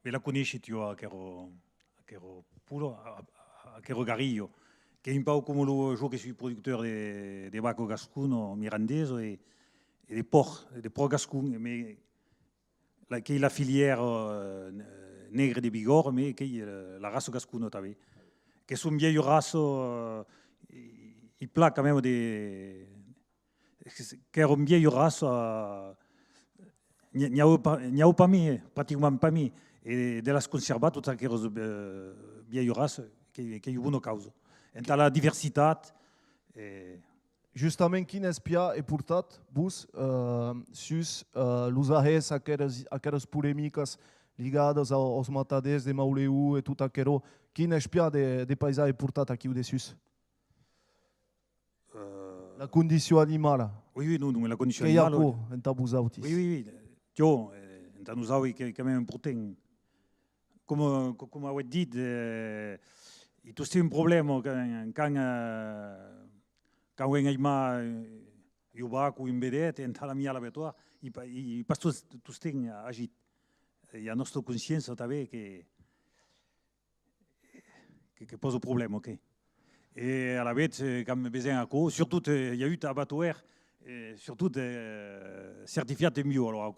Speaker 12: je la connais chez toi, à Garillo. Che è un po' come lo gioco che sui produttori di vacco gascuno mirandese e di porc gascuno, che è la filière nègre de Bigorre, mais che è la race gascuno també. Che sono vieilles races, il plat quand même che era un vieille race, n'y a pas mis, pratiquement pas mis, et de las conservat toutes aquelles vieilles races che è una causa. Entre la diversité.
Speaker 1: justament quin espia e portat vos sus l'usahez aquelas polèmiques ligades aos mataders de Mauleu e tot aquero, quin espia de paisatge portat aquí dessus? La condició animal.
Speaker 12: Oui, non, la condició
Speaker 1: animal.
Speaker 12: animal.
Speaker 1: Que hi ha entre vosaltres.
Speaker 12: Oui. Jo, entre nosaltres, que même important. Comme ho dit, il y a un problème quand on a un bac ou un bédet, et la mia laboratoire, il passe tout ce temps à agir. Il y a notre conscience que pose un problème, ok. Et à la bête, quand on a besoin de quoi, surtout, il y a eu un abattoir, surtout certifié de mieux. Alors, à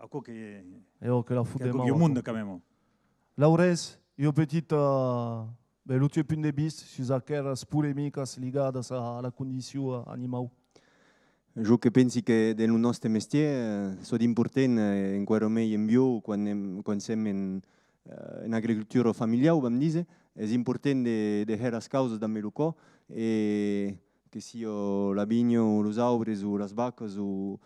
Speaker 12: quoi que
Speaker 1: la fout de
Speaker 12: le monde, quand même.
Speaker 1: Laurence, io petit l'ultimo punto di vista su quelle polemiche legate alla condizione animale.
Speaker 14: Jo che pensi che nel nostro mestiere sono importanti in quello meglio in bio quando siamo in agricoltura familiare, come dice, è importante di avere le cause da melucò e che sia la vigno, le aubres, o le vacche o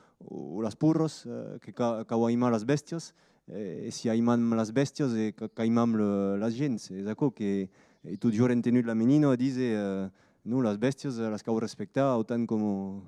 Speaker 14: le purros, che aiman le bestie, e si aiman le bestie e che aiman la gente. È quello che tutti i giorni tenuto la menina dice no, le bestie le devo rispettare autant come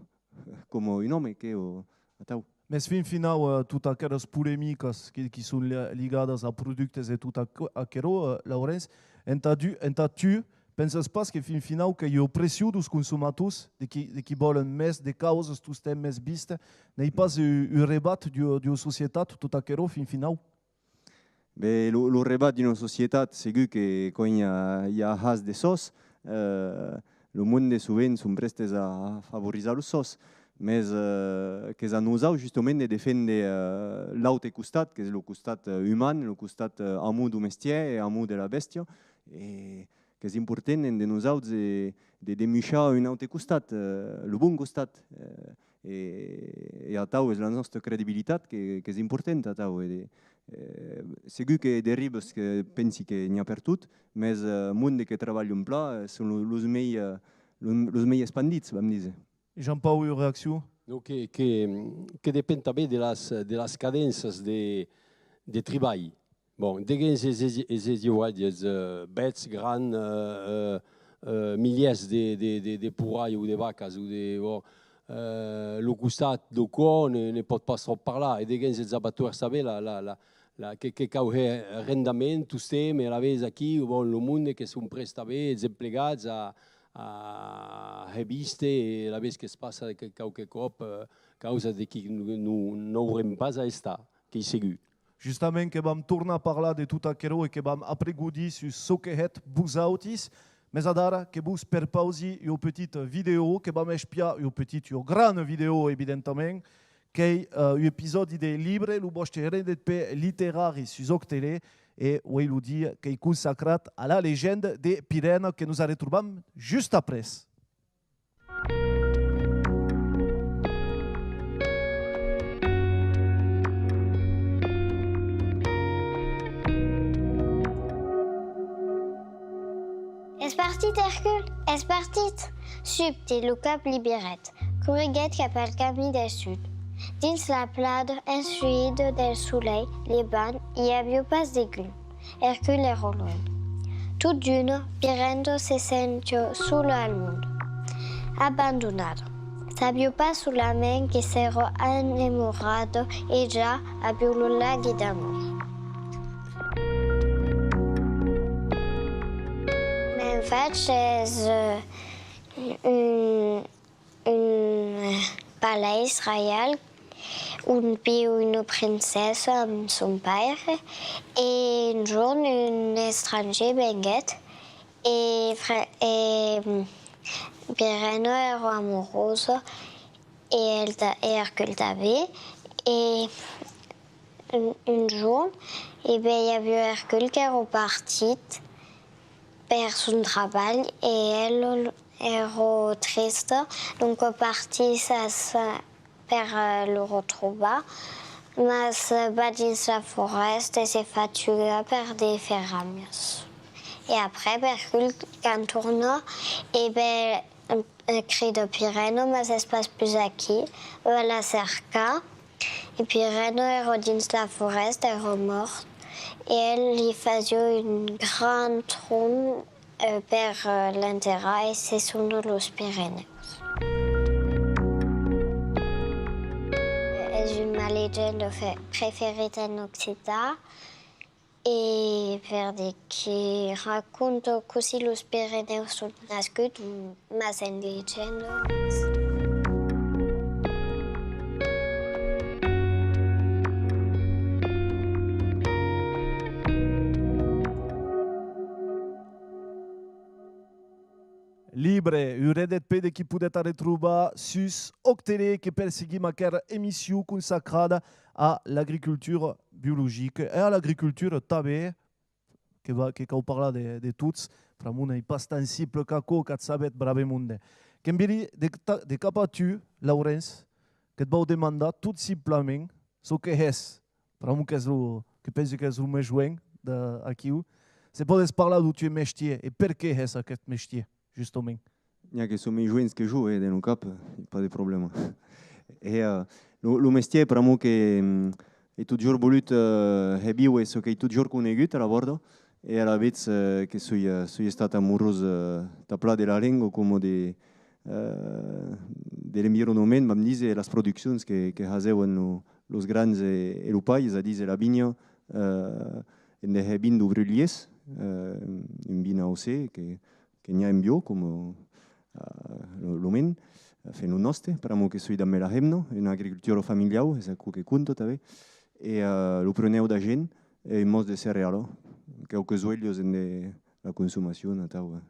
Speaker 14: un uomo che a tau.
Speaker 1: Ma fin final, tutte quelle polemiche che sono legate a prodotti e tutto quello, Laurence, tu penses pas che fin final che il prezzo dei consumatori, di chi vogliono més de causes, tu stai més viste, n'est pas un rebat di una società, tutto quello fin final?
Speaker 14: Beh, lo rebat di una società, segur che quando il y a has de sos, le monde souvent sont prestes a favoriser le sos, mais que a nous justement de défendre l'autre costat, que és le costat humain, le costat amour du mestier et amour de la bestia, et que és important de nous de demuixar un altre costat, le bon costat, et a tau és la nostra credibilitat que és important a tau. Segur que derives que pensi que n'hi ha per tot, mais el món que treballa en pla són els més expandits, vam dir.
Speaker 1: Jean-Paul, une réaction?
Speaker 13: No, que depèn també de les cadències de treball. Bon, diguem les iguals, bêtes grans, milers de pourrailles ou de vaques, ou de... le costat de quoi ne pot pas parlar. Et diguem els abattoirs també, que causa rendament, tot estem a la vegada aquí, el món que són prest també, els emplegats a reviste e la vez que es passa qualque cop causa de que no haurem pas a estar, que hi segur.
Speaker 1: Justament que vam tornar a parlar de tot aquello e que vam apregodir sur ce que het vosaltres, mais ara que vos per pausi una petita vidéo que vam espiar, una gran vidéo evidentment, que è un episodi de libre, lo vostre RDP literari su Octele, et oui, nous dit qu'il est consacré à la légende des Pyrénées que nous retrouvons juste après.
Speaker 3: És partit, Hercule, és partit. Subtil el cap liberet, corriguet cap al camí del sud. Dins la plada ensuïda del soleil llevant hi havia pas d'aigle. Hercule era loin. Tot d'una, Pirendo se sentia sola al mundo, abandonado. Sabia pas solament que s'era enamorado e già havia lo laghi d'amor. Men faig és un palais reial on viu una princesa amb son pare i un jorn un estranger venguet i Pireno era amorosa i Hercule també i un jorn hi havia Hercule que era partit per son treball i ell era triste, donc partit per lo retrobar, mas va dins la foresta i se fatiga per de ferramias. I après, Hercule, quan torna, écrit de Pireno, mais ça se passe plus aquí, à la cerca. Et Pireno est dins la forêt, est mort. Et elle y faisait une grande trône per l'enterrar, et c'est sont los Pyrénées. C'est une légende préférée en Occitan. Et per qui raconte aussi los Pyrénées sont nascuts, mais c'est une légende.
Speaker 1: Libre, uredet pede qui podet retrouver sus Octele che perseguim quelle émission consacrée à l'agriculture biologique et à l'agriculture tabé, que cau parla de tots, framuna i pas tan simple caco cat sabet brave munde. Que mbiri de cap a tu, Laurence, que et vau demandar tout simplement ce que és, framu que pensi que és lo més joen d'aquí, se podes parlar d'où tu es mestier et per què és aquest mestier. Justement.
Speaker 14: Il y a que sont mes joueurs que jouent dans le cap, pas de problème. Et le métier pour moi que est toujours voulu hebio et ce qui est toujours connu à la bordo et à la vez que suis stata amoureuse da pla de la lingua comme de l'environnement, me disent las productions que hacen los grands et le pays, à dire la vigne en de vin d'Ouvrilliers, une vigne aussi que n'hi ha en bio, com l'homen, fent un nostre, per mo que soy també la hemno, en agricultura familiar, és el que conto també, i lo preneu de gent, i mos de cereal, que que zuellos en de la consumació, tau.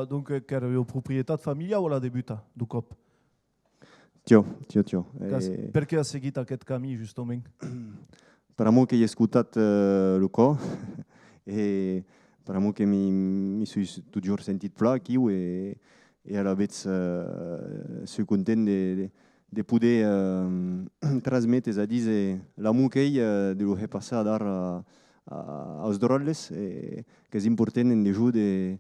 Speaker 1: Donc, quelle est propriété familiale ou la débuta du cop?
Speaker 14: Tio.
Speaker 1: Per què has seguit aquest camí, justament?
Speaker 14: Per mo que he escoltat el cor, i per mo que mi suis toujours sentit pla aquí e a la vez suis content de poder transmetre, a dir, l'amor que de lo que passa a dar aos drolles, que és important en ajudar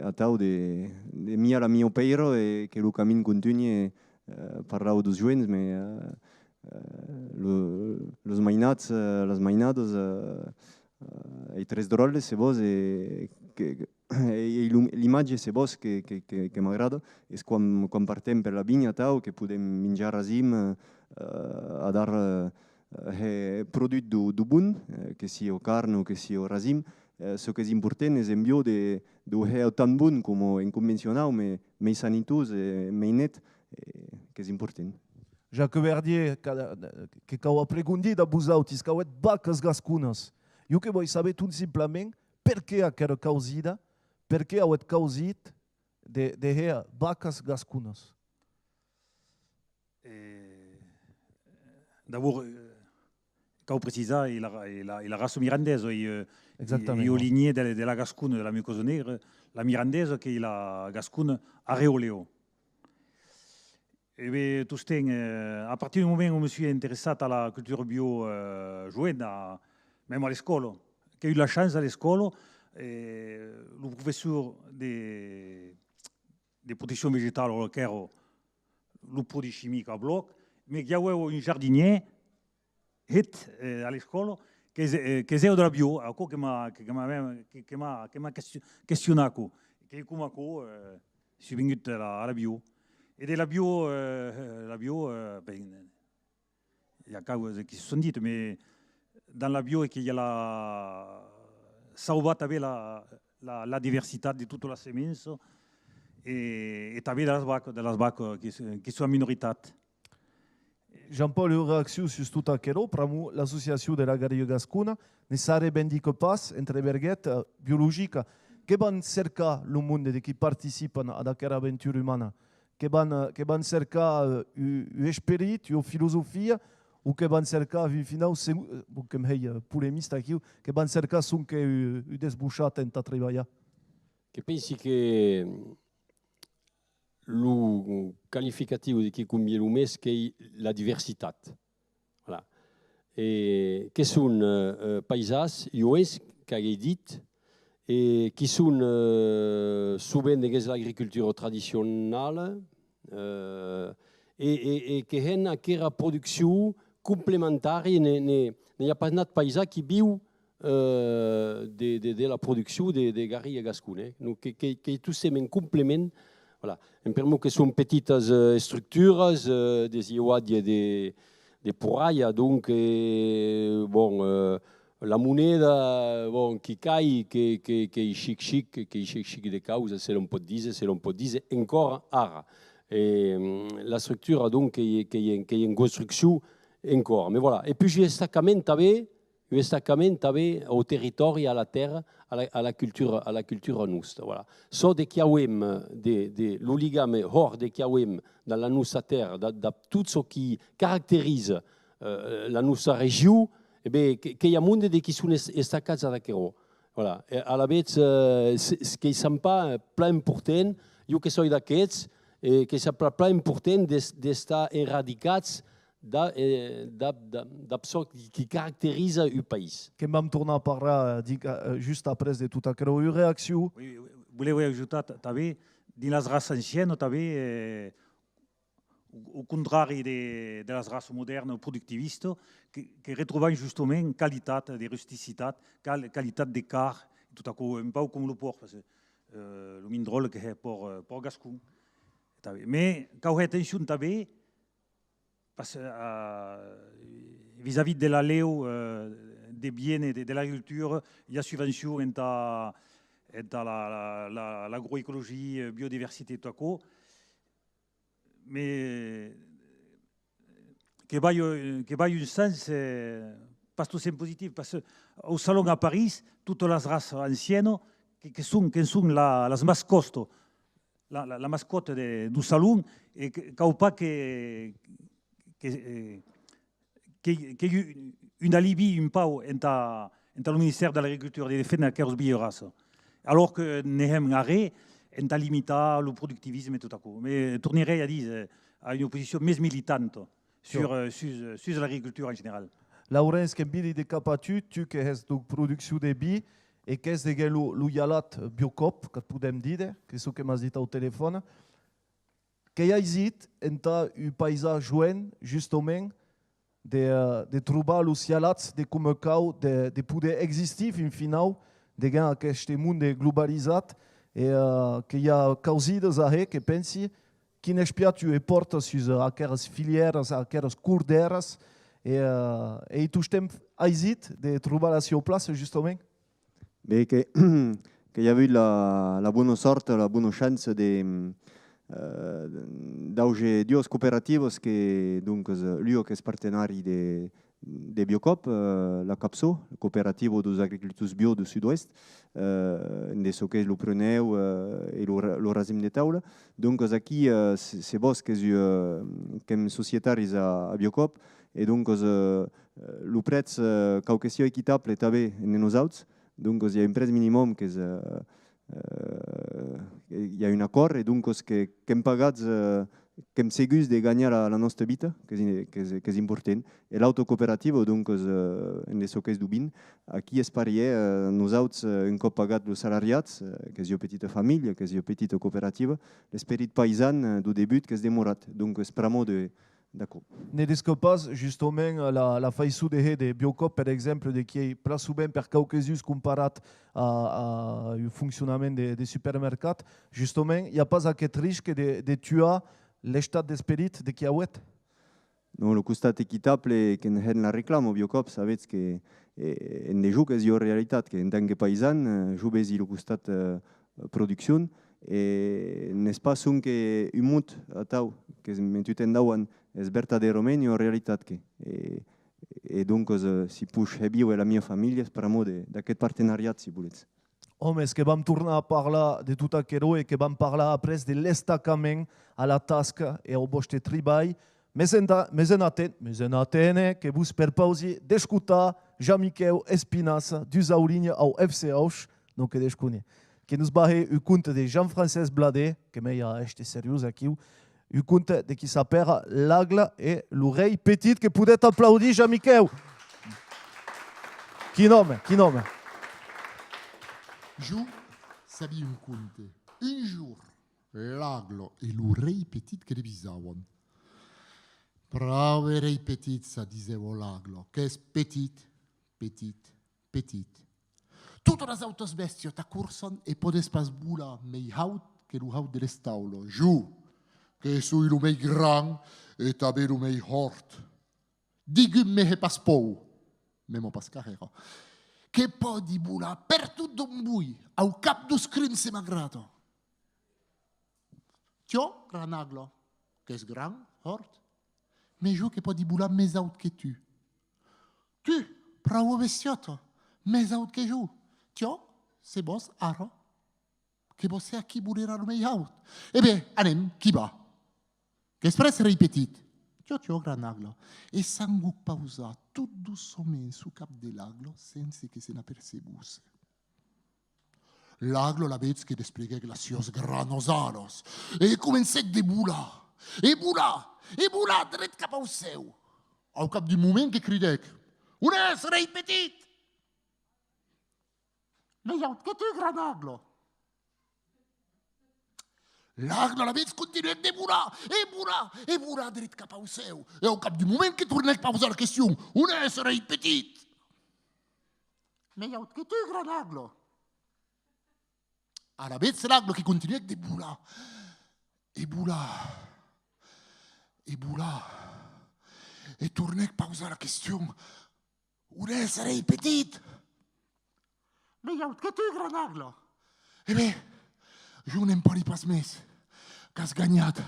Speaker 14: a tau de mia la mio peiro e que el camí continue parlar dos joents, mais los mainats, les mainados, i tres drolles, se vos, l'imatge se vos que m'agrada és quan partem per la vinya tau, que podem menjar rasim a dar produit du bon, que sia carn o que sia rasim. Ce que és important és enviar de tan bon com en convencional, mais sanitós, mais net, que és important.
Speaker 1: Jacques Verdier, que cau a pregundit a vosautis, cauet vacas gascunas. Jo que vull saber tot simplement per què aquera causida, per què auet causit de vacas gascunas.
Speaker 12: D'abord, cau precisar, i la race mirandesa,
Speaker 1: Exactament.
Speaker 12: au ligné de la gascune, de la mucosa negra, la mirandesa, que est la gascune areoleo. Et bien, tout à partir du moment où je me suis intéressé à la culture bio jeune, même à l'école, j'ai eu la chance à l'école, le professeur de protection végétale, le produit chimique à bloc, mais il y avait un jardinier à l'école qui est de la bio, qui m'a questionné, qui est comme je suis venu à la bio. Et de la bio, il y a des choses qui se sont dites, mais dans la bio, il y a sauvé la diversité de toutes les semences et tu as de las vaques qui sont en minorité.
Speaker 1: Jean-Paul, une réaction sur tout aquello. Pour l'association de la Garriga Gascuna ne se revendique pas entre berguettes biologiques que van cercar le monde qui participent à cette aventure humaine, que van cercar l'esperit, la philosophie, ou que van cercar, au final, comme est polémiste aquí, que van cercar son que desbouchat en ta travail.
Speaker 13: Je pense que le qualificatif de qui combien le mes c'est la diversité. Voilà. Et que sont paysages, qui dit, et qui sont souvent de l'agriculture traditionnelle et qui ont une production complémentaire. Il n'y a pas de paysans qui vivent de la production des garilles gasconnes. Donc, qui tous ces compléments. Voilà. En permet que sont petites structures, des iwadies et des pourailles. Donc, bon, la monnaie bon, qui caille, qui est chic des causes, c'est l'on peut dire, encore rare. Et la structure, donc, qui est en construction encore. Mais voilà. Et puis, j'ai destacament au territoire, à la terre, à la culture nostra. Voilà. So de chiawem, de l'oligame hors de chiawem dans la nostra terre, de tout ce qui caractérise la nostra région, eh bien, qu'il y a monde qui sont destacats à la Quero. Voilà. Et à la vez, ce qui ne sont pas plein important, je que soy d'aquests, et que c'est plein important d'estar eradicats d'absor qui caractérise le pays.
Speaker 1: Que vam tornar a parlar just après de tot aquella une réaction.
Speaker 12: Oui, voulez ajouter, també, dans les races anciennes, també, au contraire de les races modernes productivistes, que retrouvent justement une qualité de rusticité, qualité d'écart, tout à coup, un peu comme le porc, parce que le min drôle que c'est pour Gascon. Mais quand on a attention, també, parce que vis-à-vis de la leo des biens et de l'agriculture, il y a subvention dans l'agroécologie, biodiversité, tout ça. Mais que va un sens, pas tout c'est positif, parce qu'au salon à Paris, toutes les races anciennes qui sont les mascottes, la mascotte du salon, et qu'il pas qu'il y ait une alibi un peu dans le ministère de l'Agriculture de défendre les bioraces. Alors que nous avons arrêté de limiter le productivisme et tout à coup. Mais tournerait à une opposition plus militante sur l'agriculture en général.
Speaker 1: Laurence, que bili de capatu, tu que es de production de bi, et que es de le yalat biocop, que podem dire, que c'est ce que m'as dit au téléphone, que y a ici, entre un paysage joint, justement, de trouver les yalats, de comme cau, de pouvoir exister, en final, de gagner aquest monde globalisé, et qu'il y a causides à que pensi, qui n'espère tu portes sur aquelles filières, aquelles corderes, et tout le temps hésite de trouver la sua place, justement.
Speaker 14: Mais que y a eu la bonne sorte, la bonne chance de d'auge deux coopératives que donc lui que est partenaire de Biocop, la CAPSO, la coopérative des agriculteurs bio du Sud-Ouest, de ce que le preneu et le racine de taula. Donc ici, c'est vos que comme sociétaires à Biocop, et donc le prix est équitable est avec nous autres. Donc il y a un prix minimum que il y a un accord et donc que pagats comme ségus de gagner la nostra vita, que c'est important. Et l'autocoopérative, donc, en ce cas d'Ubin, qui est parié, nous autres, un cop pagat le salariat, que c'est une petite famille, que c'est une petite coopérative, l'esprit paysan du début, que c'est démorat. Donc, c'est vraiment d'accord.
Speaker 1: Ne discopas justement la faïsou de Biocop, par exemple, de qui est plus souvent per caucasus comparat à au fonctionnement des supermercats. Justement, il n'y a pas aquest risque de tuer l'état d'esprit de Kiawet?
Speaker 14: Non, le costat équitable que nous la réclame au Biocop, savez que en des jours que c'est une réalité, que en tant que paysan, je vais le costat production et n'est-ce pas son que un mot à tau que m'entuten dauan es verdaderament une réalité que et donc si push hebi ou la mia famille per mo d'aquest partenariat si volets.
Speaker 1: Home, és que vam tornar a parlar de tot aquero i que vam parlar après de l'estacament a la tasca e ao vostre treball. Mes en atene que vos perpausi d'escutar Jean-Michel Espinasse du Zaurinha ao FC Auch, non que descone. Que nos barre o conte de Jean-François Bladet, que meia este seriós aqui, o conte de qui s'appelle L'Aigle et l'Oreille Petite, que podet applaudir Jean-Michel. Qui nomme?
Speaker 4: Je savais un conte. Un jour, l'aglo et l'oreille petite che revisavan. Brave oreille petite, ça disait l'aglo. Qu'est-ce petite, petite, petite. Tutte les autres besties t'accoursan et podes pas bula mei haut que le haut de l'estaulo. Je, que suis le mei grand et també le mei hort. Digume he pas pou, memo pas carrera. Che poi di bula per tutto un bui, au cap do scrin se magrato. Tio, granaglo, che es gran, hort, me jo che poi di bula mes out che tu. Tu, bravo bestiotto, mes out che giù. Tio, se vos aro, che vos a chi bulera lo mei out. E beh, anem, chi va? Che espress ripetit. Tio, granaglo. E sangue pausa tutto doucement su cap de l'aglo senza che se ne apercebusse. L'aglo la vez che desplieguait glacios granosaros e començait de bula, e bula dret cap au seu. Au cap du moment que cridec, un es rei petit! Veiaut que tu, granaglo? L'aglo la vez continuait de bula dret cap au seu. E au cap du moment que tournec pa posar la question, un es rei petit! Veiaut que tu, granaglo? A la vez l'aglo qui continuait de bula, et tournait pa posar la question, un es rei petit! Veiaut que tu, granaglo? E bé, jo n'en parli pas més, qu'has guanyat,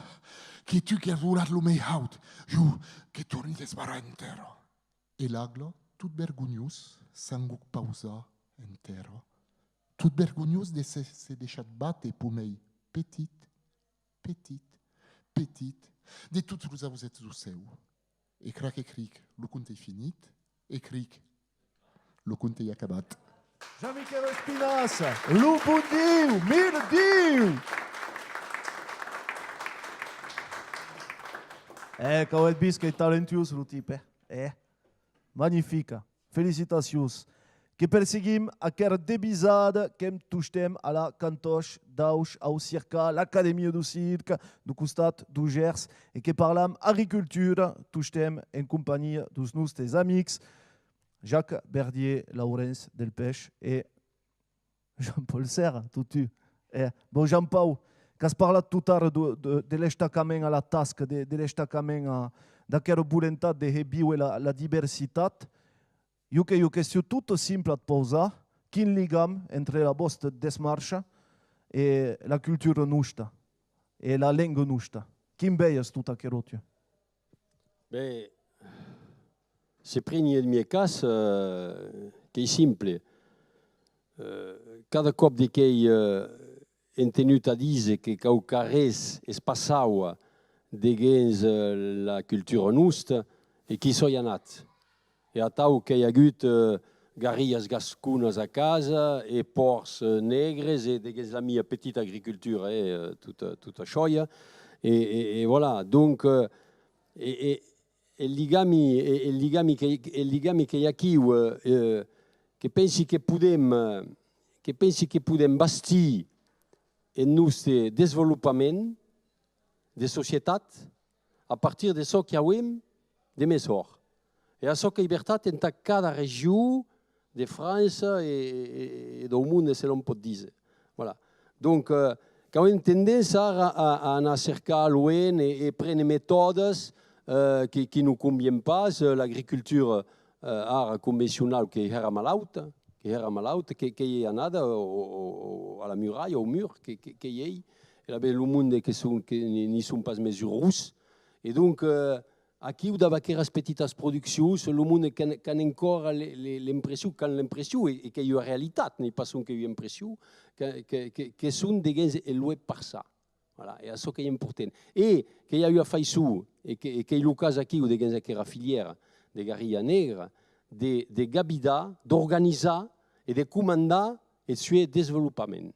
Speaker 4: que tu que has volat lo mei haut, jo que torni d'esbarar entero. E l'aglo, tot vergonyós, s'anguc pausa entero. Tot vergonyós de se deixat bate po mei petit, de tots los ausets do seu. E crac e cric, lo conte finit, e cric, lo conte acabat.
Speaker 1: Jean-Michel Espinasse, lo bon Diu, mil Diu! Cauet bis que talentuós lo tipe. Magnifica. Felicitacions. Que perseguim aquer debisada que touchtem a la cantoche d'Auch au circa, l'Académie du Cirque, du costat du Gers, et que parlam agriculture, touchtem en compagnie dos nostres amics, Jacques Berdier, Laurence Delpech et Jean-Paul Serre, tu. Bon, Jean-Paul, qu'has parlat tout tard de l'estacament a la tasca, de l'estacament d'aquera voluntat de reviure la diversitat, jo que jo question tout simple a posar, quin ligam entre la vostra desmarxa e la cultura nostra, e la lingua nostra. Quin veies tot aquerò, tu?
Speaker 13: Beh, se prendi il mio caso, che è semplice. Cada cop che è tenuto a dire che cau carres es passava dins la cultura nostra e chi sono anat. E a tau che hi ha hagut garillas gascunes a casa e porcs negres e dins la mia petita agricultura tutta scioia. E voilà, donc il ligami che hi ha qui che pensi che podem bastir el nostre desenvolupament de societat a partir de ce que avem de més or. E això que llibertat en cada regió de França e del món, se l'on pot dir. Voilà. Donc, que avem tendència a anar a cercar l'ON e prendre mètodes qui ne conviennent pas. L'agriculture conventionnelle qui era malauta, que hi ha anada a la muralla, au mur, que hi ha. Et là, le monde que n'y sont pas mesurés. Et donc, aquí, dans aquelles petites productions, le monde qui a encore l'impression, et qu'il y a une réalité, n'est pas seulement qu'il y a une impression, que sont des éloignés par ça. Voilà, et c'est ce qui est important. Et qu'il y a eu à faire ça, et qu'il y a eu le cas aquí, de la filière de guérilla nègre, de gabida, d'organiser et de commander et de suivre le développement.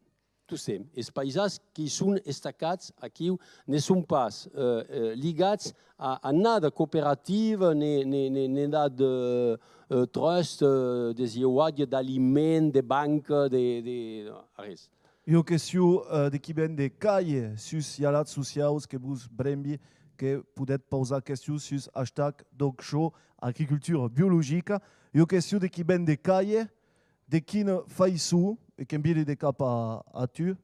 Speaker 13: sem. Els paisats que són estacats aquí ne són pas lligats a nada cooperativa, ni nada trust, de d'aliment, de banca, de res.
Speaker 1: Io questio de qui ben de caie sus ialat socials que vos brembi que podet pausar questio sus hashtag dogshow agricultura biologica. Io questio de qui ben de caie de qui ne fai su e que envie de cap a tu,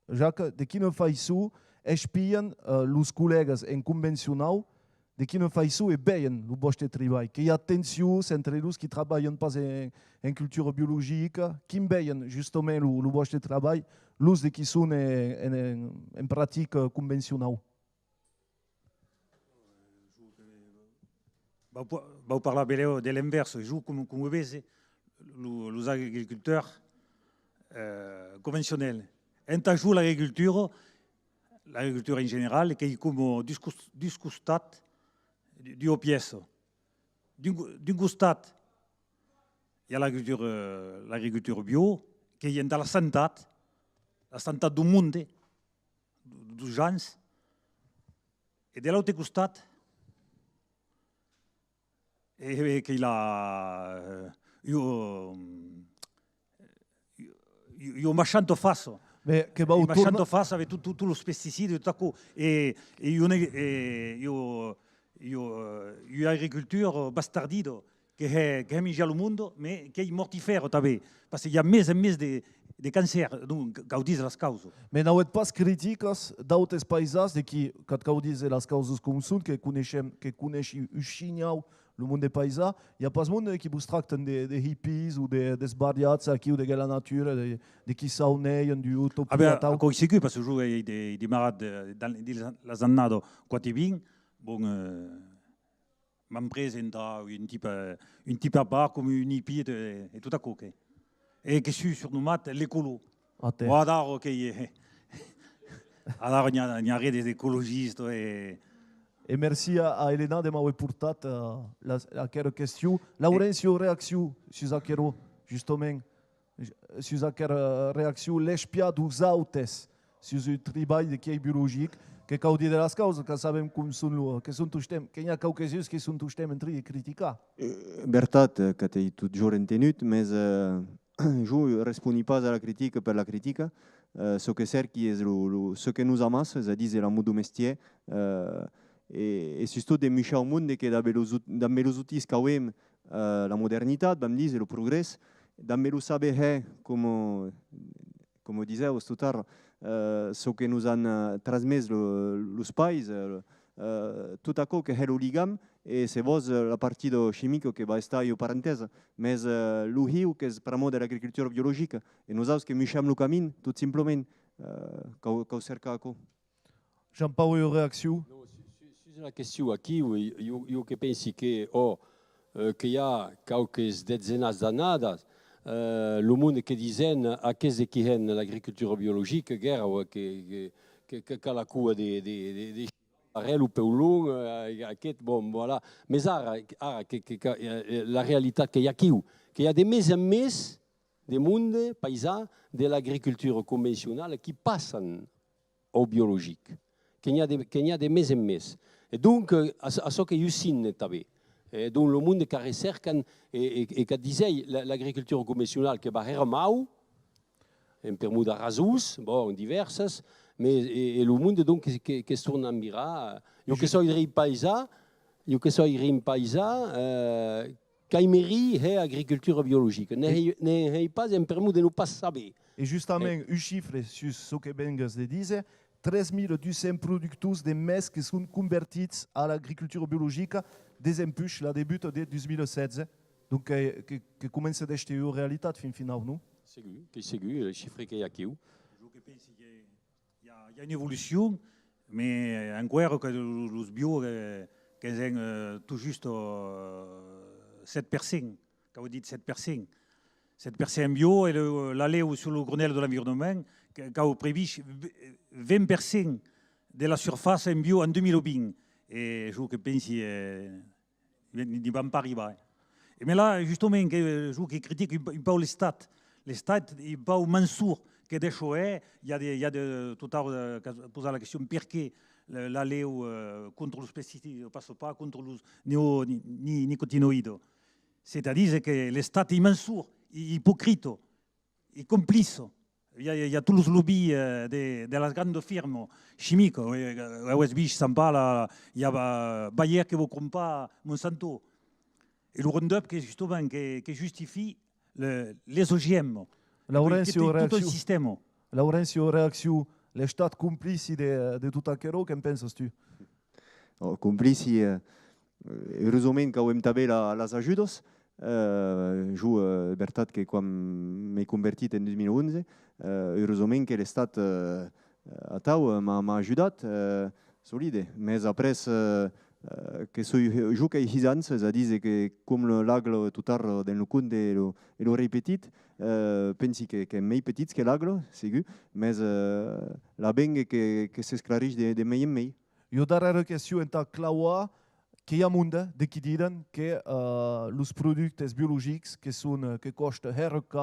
Speaker 1: Jacques, de qui ne fai su espien los colegas en convencional de qui ne fai su e beien lo vostre treball, que hi ha tensions entre los qui treballen pas en cultura biologica, qui beien justament lo vostre treball, los de qui són en pràctica convencional.
Speaker 12: Vau parlar beleu de l'inverse, com veiz, los agriculteurs conventionnels. Entajou l'agricultura en general, que hi com disgustat du piezo. D'un costat, hi ha l'agricultura bio, que hi ha de la santat del món, dels gens, i de l'altre costat, que hi ha marchando faso. Marchando faso avec tous les pesticides, tout à coup. Et une agriculture bastardide qui est mise au monde, mais qui est mortifère aussi, parce qu'il y a més et més de càncer, donc caudis les causes.
Speaker 1: Mais n'avez pas críticas d'autres països de qui, quand caudis les causes com són, que coneixem uxinhau le monde des països, il y a pas monde qui vous tracten de hippies ou d'esbarriats aquí ou de la nature, de qui s'auneien du utopia.
Speaker 12: Ah ben, encore ici, parce que je joue des marades dans les années 40, bon, m'en présente un type à part comme une hippie et tout à coup. Et que je suis sur nos maths, l'écolo. Voilà, ok. Alors, il y a des écologistes.
Speaker 1: Et merci à Elena de m'avoir portat aquella question. Laurencio, réaction sur aquella, justement, sur aquella réaction, l'espiat dos autes, sur le travail qui est biologique, que cau de les causes, que sabem com són, que són tots temps, que hi ha caucasius que són tots temps entre i criticar.
Speaker 14: Veritat, que t'he toujours entenut, mais je ne réponds pas à la critique per la critica. Ce que cerchi és ce que nous amas, és a dir, la mot domestier, e surtout de mirar el món que també los outils que avem la modernitat, vam dir, el progrés, també lo saber, com diseu, estutar, ce que nous han transmès los pais, tot això que és l'oligam, e se vos la partida chimica que va estar en parentesa, més l'uhiu que és per amor de l'agricultura biològica, e nosaltres que mirem el camí, tot simplement, que ho cerca això.
Speaker 1: Jean-Paul, une réaction?
Speaker 13: Sur la question aquí, jo que penso que hi ha quelques dezenas d'anades, el món que diuen aquests que hi l'agricultura biològica, que la cua de arrel o peulon, aquest, bon, voilà. Mais ara la realitat que hi ha aquí, que hi ha de més en més de món paisà de l'agricultura convencional que passen au biològic, que hi ha de més en més. Et donc, això que jo signe també. Donc, le món que recerquen et que disait l'agricultura convencional que va remau, en permuda rasus, bon, diverses, mais le món donc que es torna a mirar. Jo que soy rim paisà, caimeri è agricultura biologica. Ne pas en permuda de no pas saber.
Speaker 1: Et justement, un chiffre sur ce que Bengas le disait, 3.200 producteurs de mes qui sont convertis à l'agriculture biologique des empuches la début de 2016. Donc, que commence à être une réalité fin final, non?
Speaker 13: C'est sûr, le chiffre qu'il y a aquí.
Speaker 12: Je pense qu'il y a une évolution, mais encore que les bio, que sont tout juste 7%, quand vous dites 7%. 7% bio et l'aller sur le Grenelle de l'environnement, quand vous prévise 20% de la surface en bio en 2020. Et je pense qu'il n'y va pas arriver. Mais là, justement, je critique un peu les stats. Les stats, il va au Mansour, che adesso è, tout à l'heure, posé la question perché la leu contro lo pesticidi ne passe pas contro los neonicotinoidi. C'est-à-dire que l'État est mensur, hypocrite, est complice. Il y a tous les lobbies de las grandes firmes chimiques. À Westbeach, Sampala, il y a Bayer qui ne vous compte pas Monsanto. Et le Roundup qui justifie les OGM.
Speaker 1: Laurențiu,
Speaker 12: tout le système.
Speaker 1: Laurențiu, reacțiu, l'État complice de tot aquello, què en penses tu?
Speaker 14: Complici, heureusament que hem també les ajudes. Jo, veritat que quan m'he convertit en 2011, heureusament que l'Estat a Tau m'ha ajudat, solide. Més après, que jo que he anys, és a dir, que com l'aglo total del cont de lo repetit, pensi que més petits que l'aglo, segur, més la benga que s'esclareix de més en més.
Speaker 1: Jo darrera qüestió entre clauar que hi ha monde de qui diuen que els productes biològics que costen RK,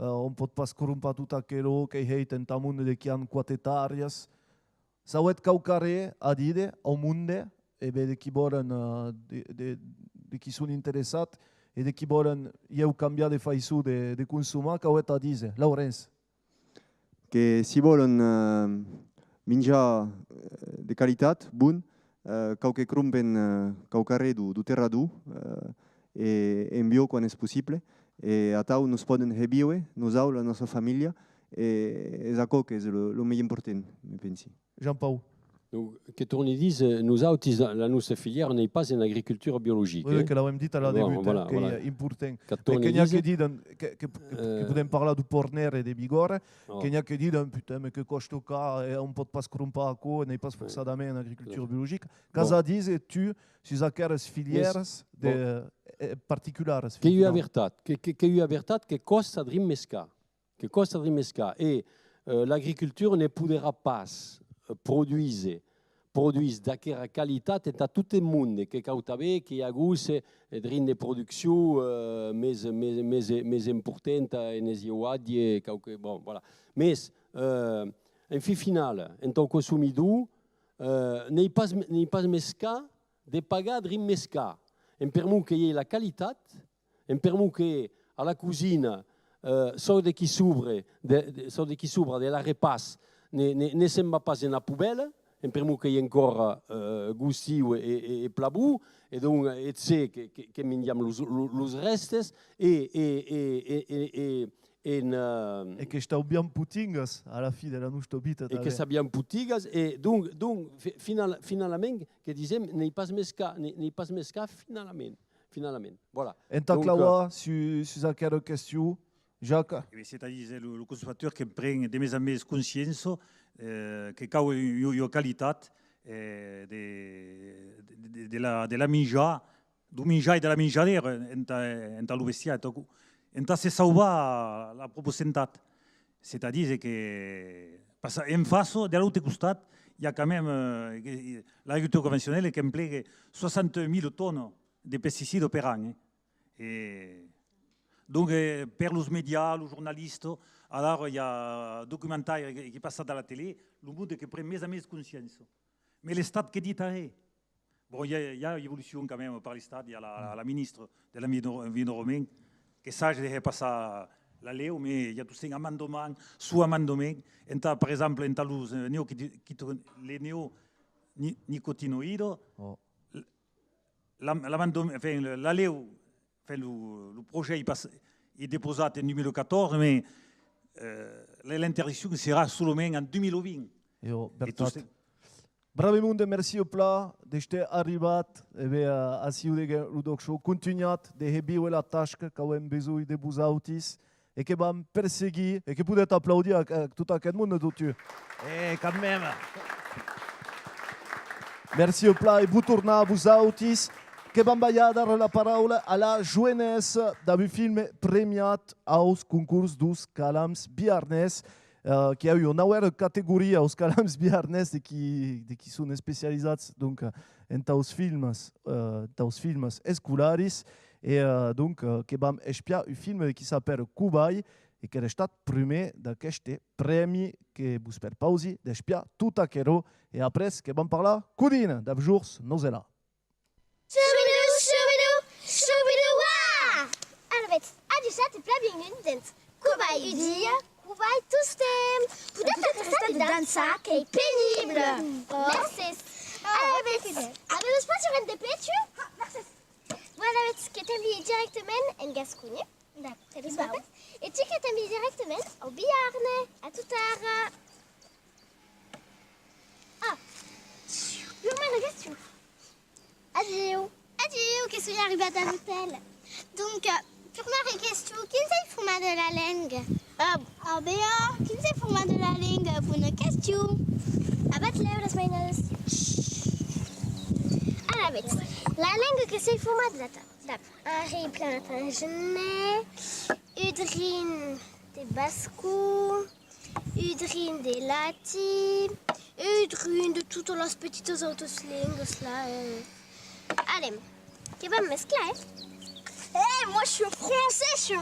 Speaker 1: on pot pas corrompar tot aquello que hi ha en monde de qui han quotetàries. S'ha et caucaré a dir al monde de qui volen, de qui són interessats e de qui volen canviar de façó de consumar, que ho a dir, Laurens.
Speaker 14: Que si volen menjar de qualitat, bon, qualque crumpen qualcarre du terra du e en bio quan és possible. E a Tau nos poden reviure, nos au, la nostra família, e és això que és el més important, me pensi.
Speaker 1: Jean-Paul.
Speaker 13: Donc, que Tourny dise, nous autres, la nostra filière n'est pas une agriculture biologique.
Speaker 1: Oui, que l'avem dit à la début,
Speaker 13: voilà,
Speaker 1: que
Speaker 13: voilà.
Speaker 1: est important.
Speaker 13: Que
Speaker 1: n'hi ha que diuen, que podem parlar du porner e de vigor, que n'hi ha que diuen, putain, mais que costa car, on pot pas crompar a co, n'est pas forçadament en agriculture biologique. Casa diz, tu, sus aqueles filières particulares.
Speaker 13: Que hi ha veritat, que costa drimesca, et l'agriculture ne podrà pas produise d'aquesta qualitat en tot el món, que cau també que hi ha hagut de producció més important en les iuadie, bon, voilà. Més, en fi final, en el consumidor, n'hi pas més car de pagar drim més car. En permet que hi ha la qualitat, en permet que a la cuisine, sort de qui s'ouvre de la repas, ne se'n va pas en la poubelle, en permet que hi ha encore gustiu e plabú, et donc et sé que mengem los restes e
Speaker 1: que estàu bien putigues a la fi de la nostra vida.
Speaker 13: E que sabien putigues, e donc finalment, que disem, n'hi pas més car finalment. Voilà.
Speaker 1: En ta claua, sur aquella qüestió, Jacques.
Speaker 12: C'est-à-dire le consommateur qui prend de mes amis conscience que quand il y a qualité de la minja, du minja et de la minjadera en le bestiar, en se salvar la proporcionalitat. C'est-à-dire que en face, de l'autre costat, il y a quand même l'agriculture conventionnelle qui emploie 60 000 tonnes de pesticides par an. Donc, per les médias, les journalistes, alors il y a un documentaire qui passe à la télé, le monde qui prend mes amis conscience. Mais l'État qui dit arrêt. Bon, il y a une évolution quand même par l'État, il y a la ministre de l'Environnement qui sache de passer la loi, mais il y a tous ces amendements, sous-amendements. Par exemple, les néonicotinoïdes, la loi, le projet est déposé en 2014, mais l'interdiction sera seulement en 2020.
Speaker 1: Bravemunde, merci au pla d'être arribat a Ciudad Ludoxo, continuat de rebiu la tasca que hem besoin de vous autis et que vam perseguir et que pouvez applaudir a tout aquest monde d'autres. Quand même. Merci au pla et vous tournez à vous autis que vam ballar dar la paraula a la jeunesse d'un film premiat als concurs dos Calams Biarnès. Que hi ha una nova categoria als Calams Biarnès de qui són especialitzats donc, en taus filmes escolaris Et donc, che vam espiar un film qui s'appelle Kubai et che è stato prime da questi premi che vous per pausi d'espiar tout a chero et après che vam parlar cudina da jours nosela.
Speaker 3: Shubidoo, shubidoo, shubidoo, wah! Alvet, adichat e plabingundent. Kubai udia, kubai toestem. Peut-être que de dansa che è pénible. Merci. Alvet, avez-vous pas sur un dépêche? Merci. Voilà, que t'envie directement en Gascogne. D'accord. Et tu que t'envie directement au Biarne, à tout à l'heure. Ah, pour ma question. Adieu. Adieu, qu'est-ce qui arrive à l'hôtel? Donc, pour ma question, qui c'est pour moi de la langue? Ah, bien, qui c'est pour moi de la langue pour une question? Abat-le, las mainas. Ah, la langue que c'est pour moi de la table. Harry Plantagenet, Udrin de Basco, Udrin de Lati, Udrin de toutes les petites autres langues là. Allez, qui va me mescler? Eh, moi je suis français,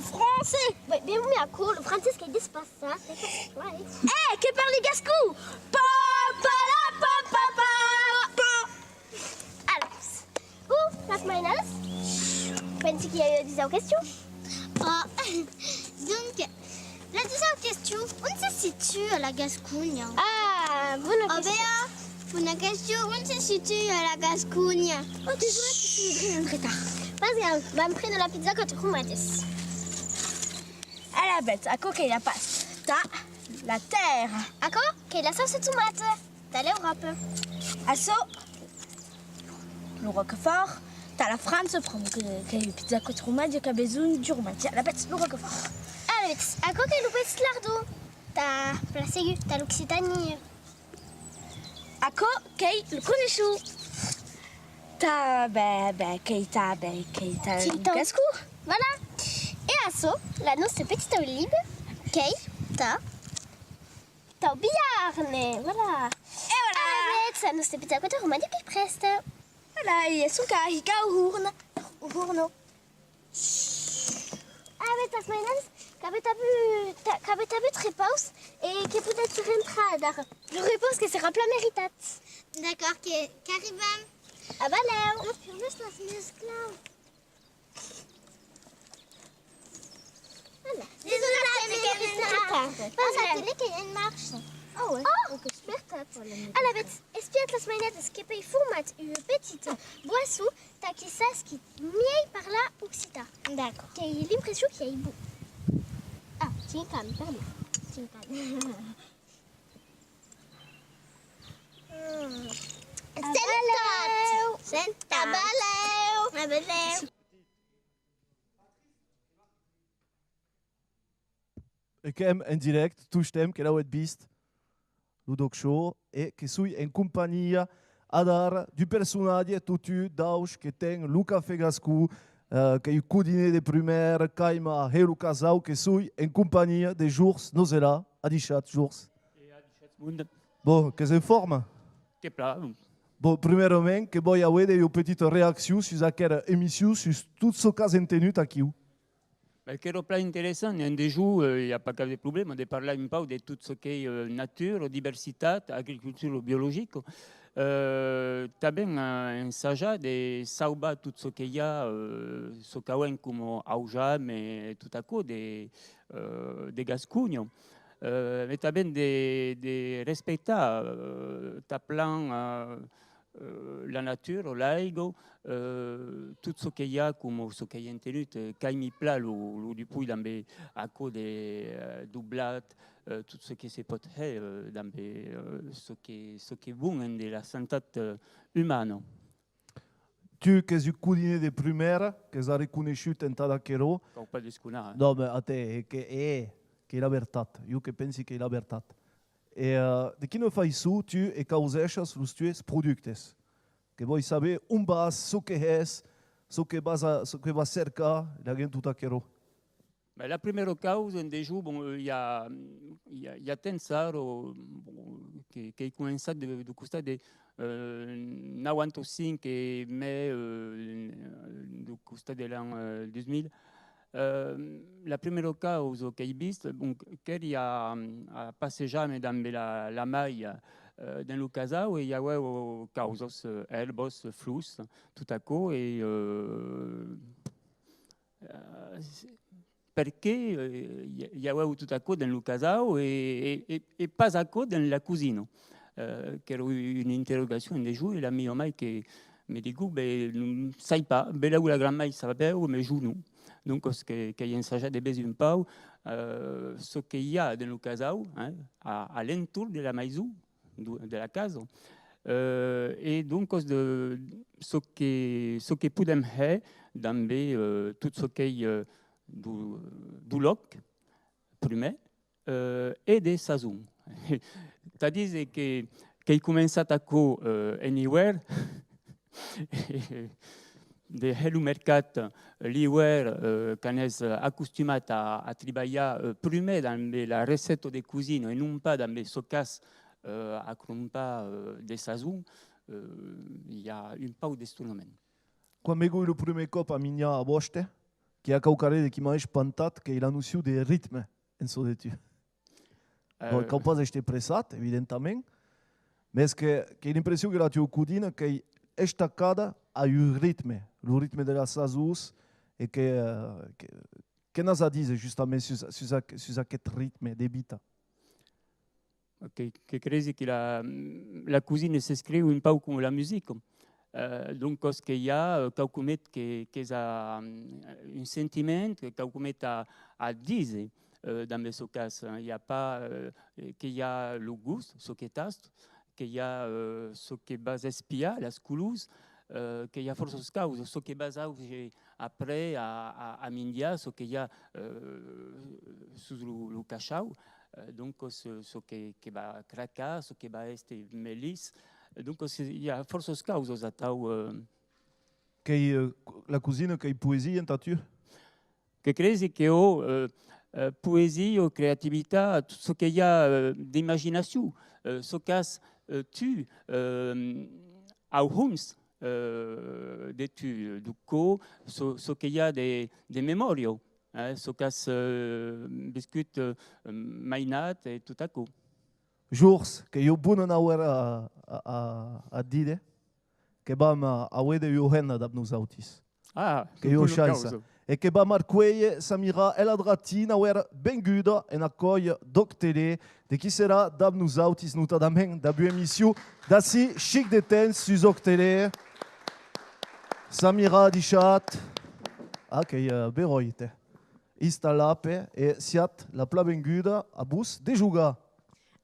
Speaker 3: Ouais, bien oui, à quoi le français qui dit pas ça. Eh, qui parle les gascous? Pa pa la pa pa pa pa. Alors, où las mainas? Pense qu'il y a des questions? Ah, donc, la deuxième question, où se situe la Gascogne? Ah, bonne question. Bonne question, où se situe la Gascogne? Oh, désolé, je suis en retard. Pas grave, va me prendre la pizza quand tu commandes. À la bête, à quoi qu'il y a pas? T'as la terre. À quoi? Qu'il y a la sauce tomate. T'as l'Europe. À ça, le Roquefort. T'as la France, che il pizza con formaggio che ha bisogno di formaggio. La pezza, lo Roquefort. Allez, à quoi qu'il y a le lardo? T'as la Ségu, t'as l'Occitanie. À quoi qu'il y a le Connéchou? T'as, le Gascou. Voilà. Et à ça, la noce de petite olive, qu'il t'as au Biarne. Voilà. Et voilà. Allez, la noce de petite côte formaggio che presta. Voilà, e su carica o forno. Avete mainas che avete avuto repos e che potete rientrare. Le repos che sarà pla meritat. D'accord, che arrivăm. A valeu. La firmes las mesclau. Désolé, mais qu'elle est tard. Pas à télé qu'il y a une marche. Oh, ouais. Oh, à la bête, espiate las mainettes qui paye format une petite boisson, t'as qui sas qui miei par là occita. D'accord. Qui a l'impression qu'il y a beau. Ah, tiens, calme, pardon. Tiens, calme. Senta baleu. Baleu.
Speaker 1: Ik hem in direct toestem, che nou het beest. Ludok Show e che sui in compagnia adar du personaggio tutu daus che ten Luca Fegascu che il cudine de primaire Kaima e Luca Zau che sui in compagnia de jours nosela adichat jours. Bon, che se forma?
Speaker 15: Che pla.
Speaker 1: Bon, primeirement, que voi avete une petite réaction sur cette émission, sur tout ce cas entenu aquí.
Speaker 15: Perché era plan interessant, un des jours, il n'y a pas de problème de parler un peu de tout ce qui est nature, diversité, agriculture biologique. Também un saja de sauber tout ce qu'il y a, ce qu'il y a comme aujam et tout à coup de Gascogne. Mais também de respecter ta plan la nature, l'aigo, tout ce qu'il y a comme ce qu'il y a en tenue, quand il plat, depuis dans à cause des doublates, tout ce qui se peut faire dans ce qui est bon de la santé humaine.
Speaker 1: Tu che sei cudine de primaire, che hai riconosciuto in Tadachero.
Speaker 15: Pas de scunare.
Speaker 1: No, ma a te che è la verità. Io che pensi che è la verità. E de chi non fai su, tu e causesas los tues productes. Que voi saber un bas, so que es, so que va cerca, la gente tuta quero.
Speaker 15: La première cause, des jours, bon, il y a Tensaro qui commence de costar de 95 et mai de costar de l'an 2000. La première cause qu'il y a vist, bon, qu'il y a passé jamais dans la maille dans le casau et il y a causes herbos, flous, tout à coup et perché il y a tout à coup dans le casau et pas à coup dans la cuisine. Che era un'interrogation des jours et la mia mai che mi dico non sai pas bella la gran mai sapeva mais joue nous donc ce que y a ensagé de baiser un peu ce qu'il y a dans le casau à l'entour de la maison de la casa et donc de ce que podem faire dans tout ce qui est du loc primer et des saisons. C'est-à-dire qu'il commence à attaquer anywhere, de le mercat, l'hiver, quand est accoutumé à travailler primer dans la recette de cuisine et non pas dans les socas à crompa des saisons, il y a un peu de détournement.
Speaker 1: Quand mego le premier cop a minia a boste, qui a caucaré de qui m'a espantat, qu'il a notion de rythme en so de tu. Quand pas j'étais pressat, évidemment, mais est-ce que j'ai l'impression que la tua cudine que esta cada a un rythme, le rythme de la saison et que nous a dit justement sur cet rythme d'habita.
Speaker 15: Che credi che la cuisine s'inscrit un peu comme la musique. Donc, ce qu'il y a, quelqu'un qui a un sentiment, quelqu'un a dire dans ce cas. Il n'y a pas qu'il y a le goût, ce qui est taste, qu'il y a ce qui va espier, la couleurs, qu'il y a force causes, ce qui va après à Mindia, ce qu'il y a sur le cachao. Donc, ce qui va craquer, ce qui va être mélisse. Donc, il y a force causes à
Speaker 1: la cuisine, qu'il y a poésie, entends-tu?
Speaker 15: Que credi que poésie, créativité, tout ce qu'il y a d'imagination, ce cas tu à Homs, du coup, ce qu'il y a des mémoires. Ce cas biscuit mainat et tout à coup.
Speaker 1: Jours que yo bon na hora a dire que bam a wede yo henna dab nos autis. Que yo chance. E che ba marqueye Samira Eladrati na hora ben guda en accueil doctele de qui sera dab nos autis notadament da bu émission dasi chic de ten sus octele. Samira di chat. Que beroite. Installape e siat la pla benguda a bus de jugar.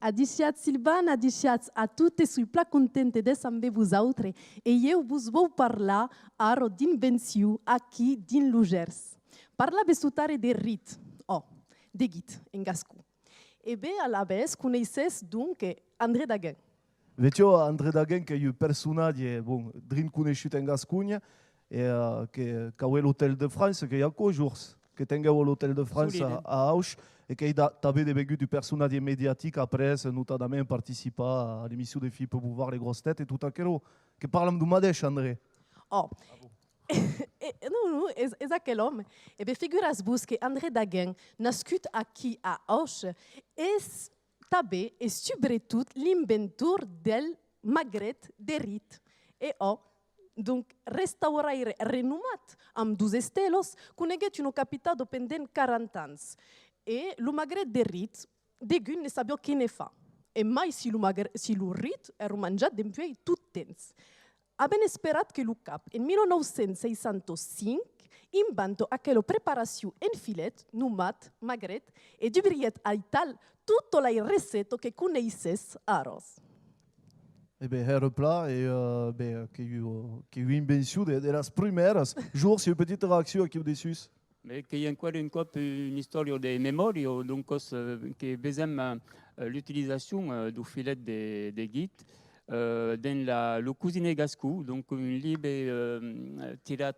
Speaker 16: Adiciat Silvana, adiciat a tutte sui pla contente de sambe vos autres e eu vos vou parlar aro d'invenció aqui din Lugers. Parla besutare de rit, de git en gascú. E bé a la vez coneixes donc André Daguin.
Speaker 1: Vetio André Daguin che è un personaggio bon, drin conosciuto in Gascogna e che ha l'Hotel de France che ha jours que tenga l'Hôtel de France à Auch et qu'il a des vécu du personnage médiatique après, notamment participer à l'émission des filles pour voir les grosses têtes et tout à l'heure. Que parlons de Madèche, André.
Speaker 16: Non, c'est aquel homme. Et bien, figurez-vous que André Daguin, nascut aqui à Auch, est tabé et surtout l'inventeur del magret de rit. Et donc, restauraire renomat amb 12 estelos, coneguet una capital pendent 40 ans. Et le magret de rit, degun ne sabia què ne fa. E mai si lo rit era mangiat dempuei tot temps. Haben esperat que lo cap, en 1965, invento aquella preparació en filet, nomat magret, e devriet aital tota la receta que coneixes aros.
Speaker 1: Eh bien, herre plat et qui a eu une invention de las primeras jours, c'est une petite réaction à qui au-dessus.
Speaker 15: Mais qu'il y a encore une histoire de mémoire, donc que besoin l'utilisation du filet de guide dans le cuisine gascou, donc un livre tiré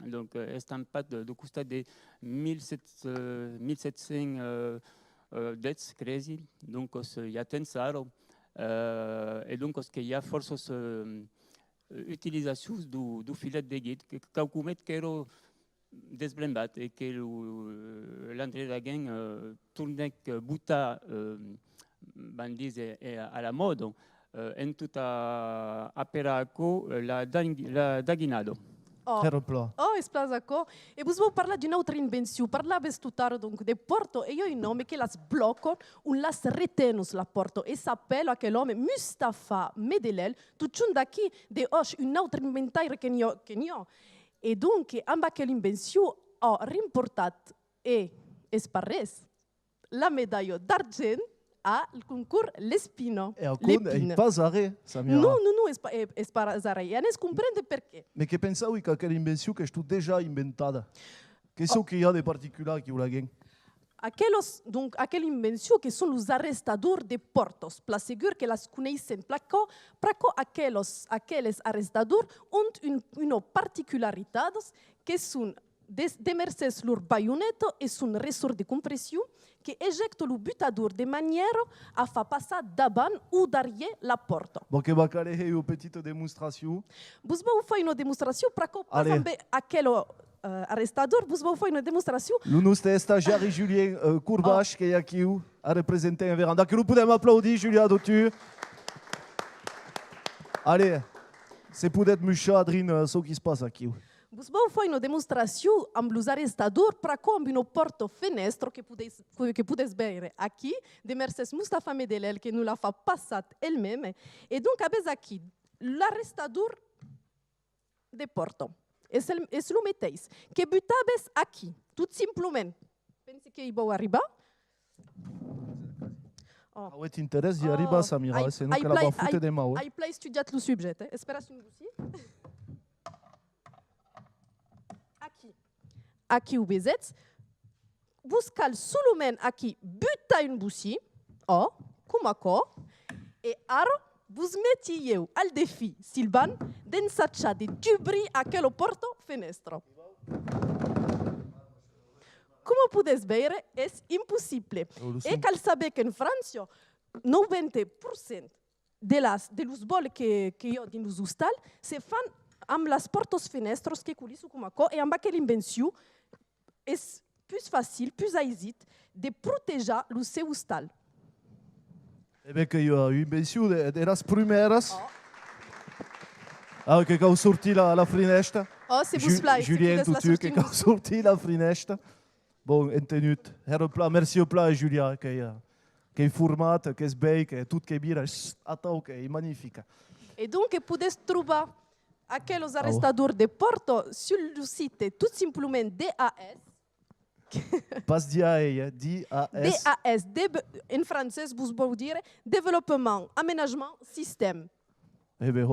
Speaker 15: donc estampé de costa de 1700 dettes crezi, donc il y a tensaro et donc il y a force utilisation du filet de guide que calculet que era desbrembat et que l'André Dagen tourne buta bandise à la mode en tout a peraco la daginado.
Speaker 16: Oh, esplazaco. E vos vou parlar de outra invenção. Parlaves tutaro donc de Porto e io in nome che las blocco un las retenus la Porto e s'appello a quell'uomo Mustafa Medelel tu chun daqui de osh un autre inventaire che nio. E dunque amba quell'invenzione ho rimportat e esparres la medaille d'argent al concours L'Espino.
Speaker 1: E acum è pasare, Samira.
Speaker 16: No, è pasare. E adesso comprende perché.
Speaker 1: Ma che pensavi che quella invenzione che tu già inventata? Che so che ha de particolari che la gen?
Speaker 16: Aquela invenção que são os arrestadores de portos, para seguir que elas conhecem placo aqueles arrestadores ont uma particularidade que são demerses lor baioneta e são ressort de compressão que ejecta o butador de maneira a faire passar d'avant ou derrière la porta.
Speaker 1: Porque va faire une petite démonstration.
Speaker 16: Vous vou faire une démonstration para que aquele arrestador, vous vou faire une démonstration.
Speaker 1: Le nostre stagiaire Julien Courbache qui est aqui a représenté un véranda que nous pouvons applaudir Julien Dotu. Allez, c'est peut-être Michel Adrien ce qui se passe aqui.
Speaker 16: Vous vou faire une démonstration amb los arrestador para com une porta fenestro que pudeis ver aqui de Mercedes Mustafa Medelel que nous l'a fait passer elle-même et donc abes aqui l'arrestador de porta. E se lo metteis que butabes aqui tout simplement. Pense que vou arribar.
Speaker 1: Oh, t'intéresse d'y arriver, Samira, c'est nous qui la va foutre des mains.
Speaker 16: Ai play studiat le sujet. Esperați un busi. Aqui o bezeți, buscal sulumen aqui buta un busi, cum aco, e aro vos meti eu al defi Silvan d'ensaccia de dubri aquel porto fenestro. Como pudeți vedere, es imposible. E cal saber que en França, 90% de los bol que io din los hostal se fan amb las portos fenestros que culisu cum aco e amb aquel invenció és plus facile, plus aisit de proteger lo seu hostal.
Speaker 1: E beh, che io ho invenzione de las primeras. Ah, che ho sorti la finestra.
Speaker 16: C'est vous plaît.
Speaker 1: Julien Tutu che ho sorti la finestra. Bon, entenut. Merci au plat, Julien, che è format, che è sbei, che è tutto che bira. Attends, che è magnifica.
Speaker 16: E dunque potete trovare aqueles arrestadores de Porto sur le site tout simplement DAS.
Speaker 1: Pas DAS, DAS.
Speaker 16: DAS, en français, vous pouvez dire développement, aménagement, système.
Speaker 1: Eh bien,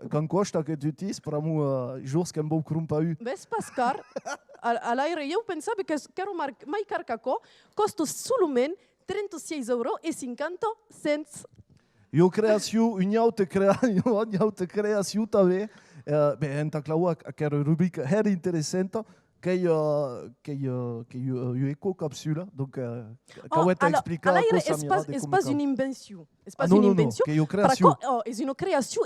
Speaker 1: quand costa que tu utilises pour moi, jours que m'bou crumpa eu.
Speaker 16: Ves Pascal, à l'air, eu pensava que era mai car caco, costa seulement 36,50 €.
Speaker 1: Eu creação, uma outra criação também. Bem, então claro, aquela rubrica é interessante que eu eco-capsule, donc que eu explicar
Speaker 16: a cosa Samira. É pas une invention. É pas une invention.
Speaker 1: É uma criação.
Speaker 16: É uma criação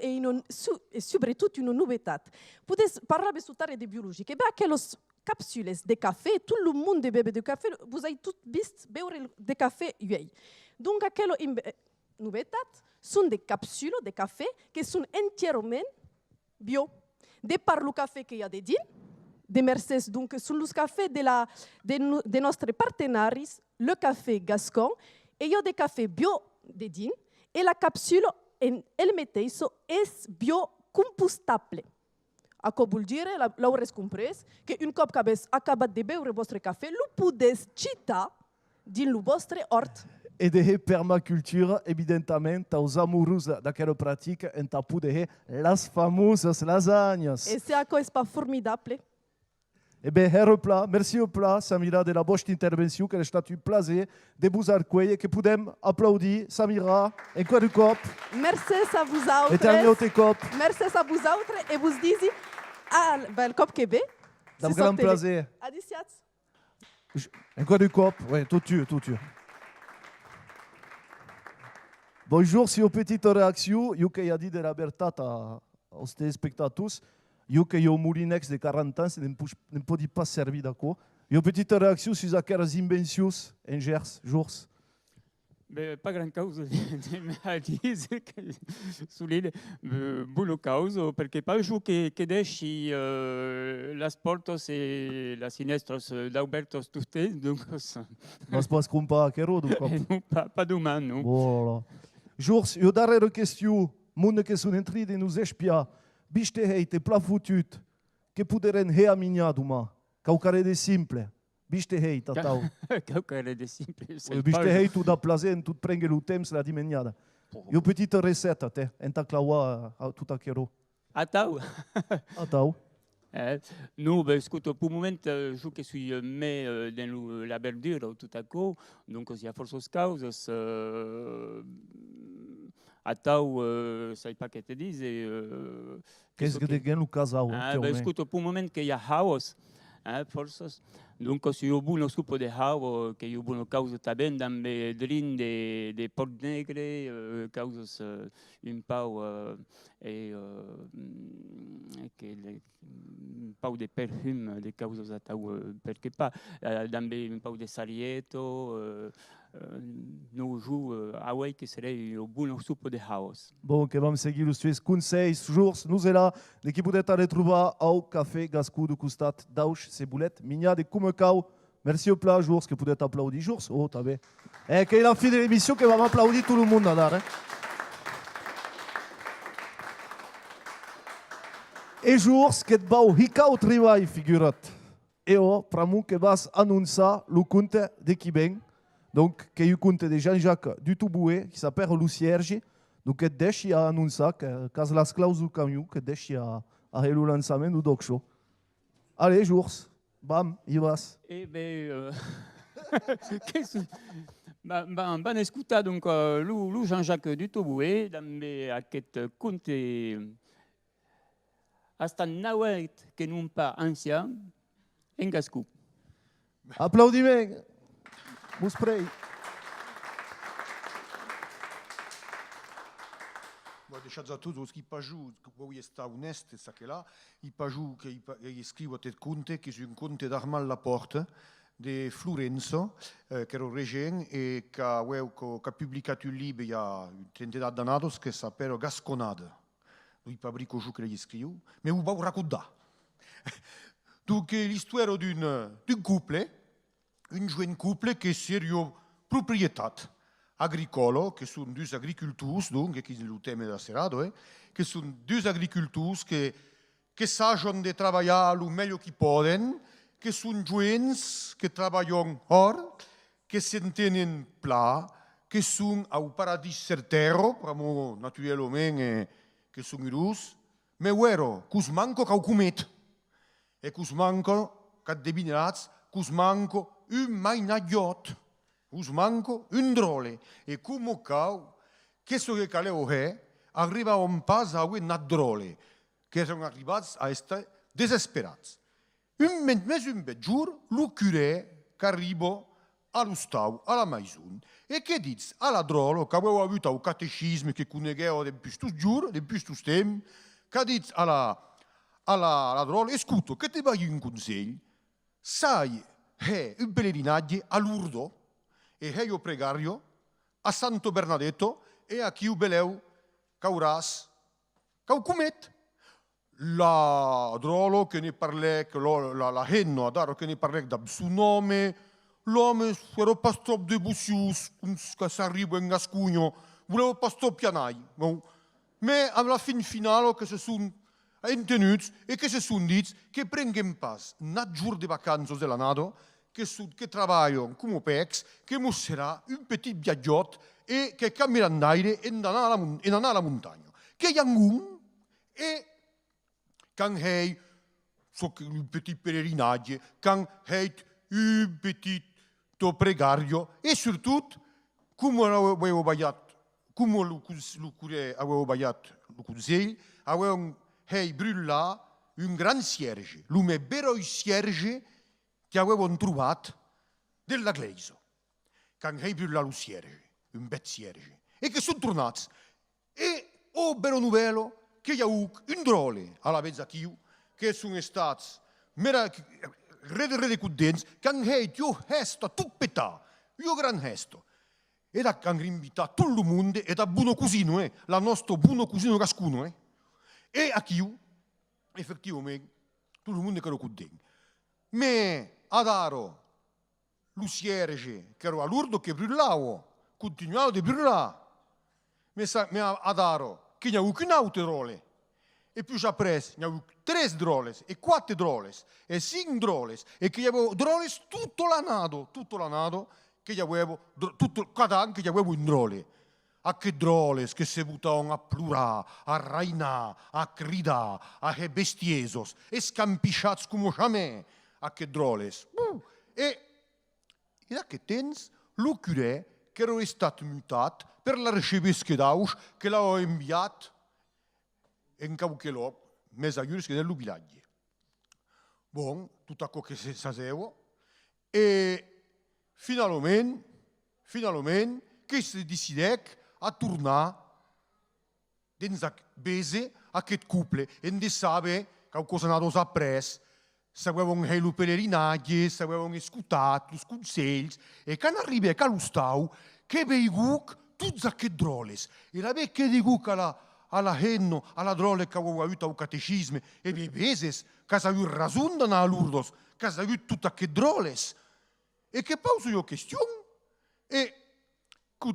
Speaker 16: e sobretudo uma novidade. Podes parlar de de biologia. Que bem aquelas capsules de café, tout le monde bebe de café, vous avez tout visto beure de café uei. Donc aquela novidade sont des capsules de café qui sont entièrement bio. De par le café qu'il y a de din, de Mercedes, donc sont les cafés de nostres partenaires, le café gascon, et il y a des cafés bio de din, et la capsule, elle mettait ça, est bio-compostable. A quoi veut dire, la vous comprenez, qu'une coupe acaba de beure votre café, le pouvez chita dans le votre hort.
Speaker 1: E de permacultura, evidentemente, aos amoros daquela prática, então poder las famosas lasagnas.
Speaker 16: E c'est à quoi c'est pas formidable.
Speaker 1: Eh bien, herre merci au plat, Samira, de la vostra intervention, que est un plaisir de vous accueillir, que podem applaudir, Samira, encore un cop.
Speaker 16: Merci a vous autres.
Speaker 1: Eternamente cop.
Speaker 16: Merci a vous autres et vous dites le cop Québec.
Speaker 1: C'est un grand plaisir.
Speaker 16: Adiciat.
Speaker 1: Encore un cop, oui, tout tu. Bonjour, si une petite réaction, je que dit de la verdade aos téléspectateurs. Eu que eu morinex de 40 ans, ne pode pas servir d'accord. Une petite réaction sur aquelles inventions en Gers, jours.
Speaker 15: Mais pas grand cause a dire sur l'île bulo causa perché pas giù che desci la sportos e la sinestros d'Albertos tutte donc
Speaker 1: Non se passe comme pas à Kero, donc.
Speaker 15: pas demain non.
Speaker 1: Voilà. Jours, eu darrere question, monde que sont entrés de nous espiar. Biste heite pla futut, que puderen reaminhar duma, caucare de simple. Biste heite, tau.
Speaker 15: Caucare de simple.
Speaker 1: Biste heite tout da plazen, tout prenge le temps la dimeniada. Une petite recette, te, enta claua tout a quero.
Speaker 15: Atau.
Speaker 1: Atau.
Speaker 15: Nous, ben, écoute, pour le moment, je suis mis dans la verdure tout à coup, donc il y a force causes. Atau, sai pas que te diz.
Speaker 1: Qu'est-ce que tu as no casal?
Speaker 15: Écoute, pour le moment, qu'il y a house, forças. Donc, si eu buono scopo de house, que eu buono causa também, dans les drins de Port Negre, causas un pau et un pau de perfume, de causas atau, perché pas, dans un pau de Sarieto, no jour Hawaii que serait au buono scopo de house.
Speaker 1: Bon, que vamos seguir os seus conselhos, jours, nous là, l'équipe peut être retrouvée au Café Gascou du Costat d'Auch, Ceboulette, Mignat de Kumekau. Merci au plat, jours, que vous pouvez applaudir, jours. Oh, t'as vu. Et qu'il a la fin de l'émission, que va applaudir tout le monde, là. Et jours, que va au Hikau Travail, figurate. Et oh, pour moi, que vas annoncer le compte de Kibeng. Donc, que eu compte de Jean-Jacques Dutouboué, qui s'appelle Lucierge. Donc, que deixe a annoncer que, caso las clauses du camion, que deixe a le lancement du Doc Show. Allez, jours. Bam, il va.
Speaker 15: Eh bien, ben écoute, donc, le Jean-Jacques Dutouboué, dans aquest compte, hasta nawet que non pas ancien, en Gascou.
Speaker 1: Applaudiment. Musprei.
Speaker 17: Deixați a toți qui pas jou, voi sta onest, ça que là, il pas jou que il scrive tet conte, qui est un conte d'Armand Laporte de Florenzo, che era regent e che ha pubblicato un libro il y a une trentaine d'années che s'appelle Gasconade. Lui pas brico jou que il scrive, mais vous va raconter. Donc l'histoire d'un couple, un jeune couple qui est sérieux propriétaire agricolo, che sono due agricoltori, donc, che è il tema della serata, che sono due agricoltori che sanno di lavorare lo meglio che possono, che sono giovani, che lavorano ora, che si intendono pla, che sono al paradiso certero, per naturalmente, che sono i russi, ma è vero, che manco qualcuno, e che manco, che devinati, che manco un mainagliotto. Us manco un drole e come cau che so che caleo arriva un pas a un drole che sono arrivati a essere desesperati. Un bel giorno, lo curé che arriva allo stau, alla maison, e che dice alla drole che aveva avuto un catechismo che conoscevo da più sto giorno, da più sto tempo, che dice alla drole, ascolta, che ti voglio un consiglio, sai, è un pellegrinaggio a Lourdes, e io pregario a Santo Bernadetto e a chi beleu cauras caucumet la drolo che ne parlè che la henno a daro che ne parlè da suo nome l'uomo era pastor de Bussius che s'arriva in Gascugno volevo pastor pianai ma alla fin finale che si sono intenuti e che si sono dit che prendono in pas una giornata di vacanza della nato che lavorano come pex, che mostrerà un petit viaggiotto e che camminano d'aire e andano alla montagna. Che yangun e can hei un petit pèlerinage, quand heit un petit pregario, et surtout, comme avevo bayat, come lo cure avevo bayat lo consell, avevo brûlà un grand cierge, lo més beroi cierge che avevo trobat della Gleisa. Quand brûlà lo cierge, un bet cierge, e che sono tornati. E bero novello che hi ha avuto un drole alla mezza chiu, che sono stati rede contents, che hanno fatto gesto tutto petà, un gran gesto. E hanno invitato tutto il mondo e da buono cusino, la nostra buono cusino cascuno. E a chiu, effettivamente, tutto il mondo era contento. Ma adaro, lo cierge, che era a Lourdes, che brûlava, continuava a brûlare. Ma adaro, che non ha avuto un altro drole. E più après, ne ha avuto 3 droles, e 4 droles, e 5 droles, e che avevo droles tutto l'anno, che avevo, cada anno che avevo un drole. A che droles che si buttavano a plurare, a rainare, a gridare, a che bestiesos, e scampisciati come jamais, a che droles. E da che temps, lo curé, che era stato mutato per l'arcivescovo d'Aus, che l'aveva inviato in Cauchelò, mezza giuris che nel villaggio. Bon, tutto ciò che si faceva, e finalmente, che si decide a tornare dentro base a questo couple, e non sapeva che cosa hanno appreso, sapevano che lo pellerinaggio, sapevano ascoltato i consigli, e quando arriva allo stau, che vedo tutti questi droles, e la vecchia di alla henno, alla drole che avevo avuto al catecismo, e i veses, che avevano ragione da Lourdes, che avevano tutte queste droles. E che pauso io questione, e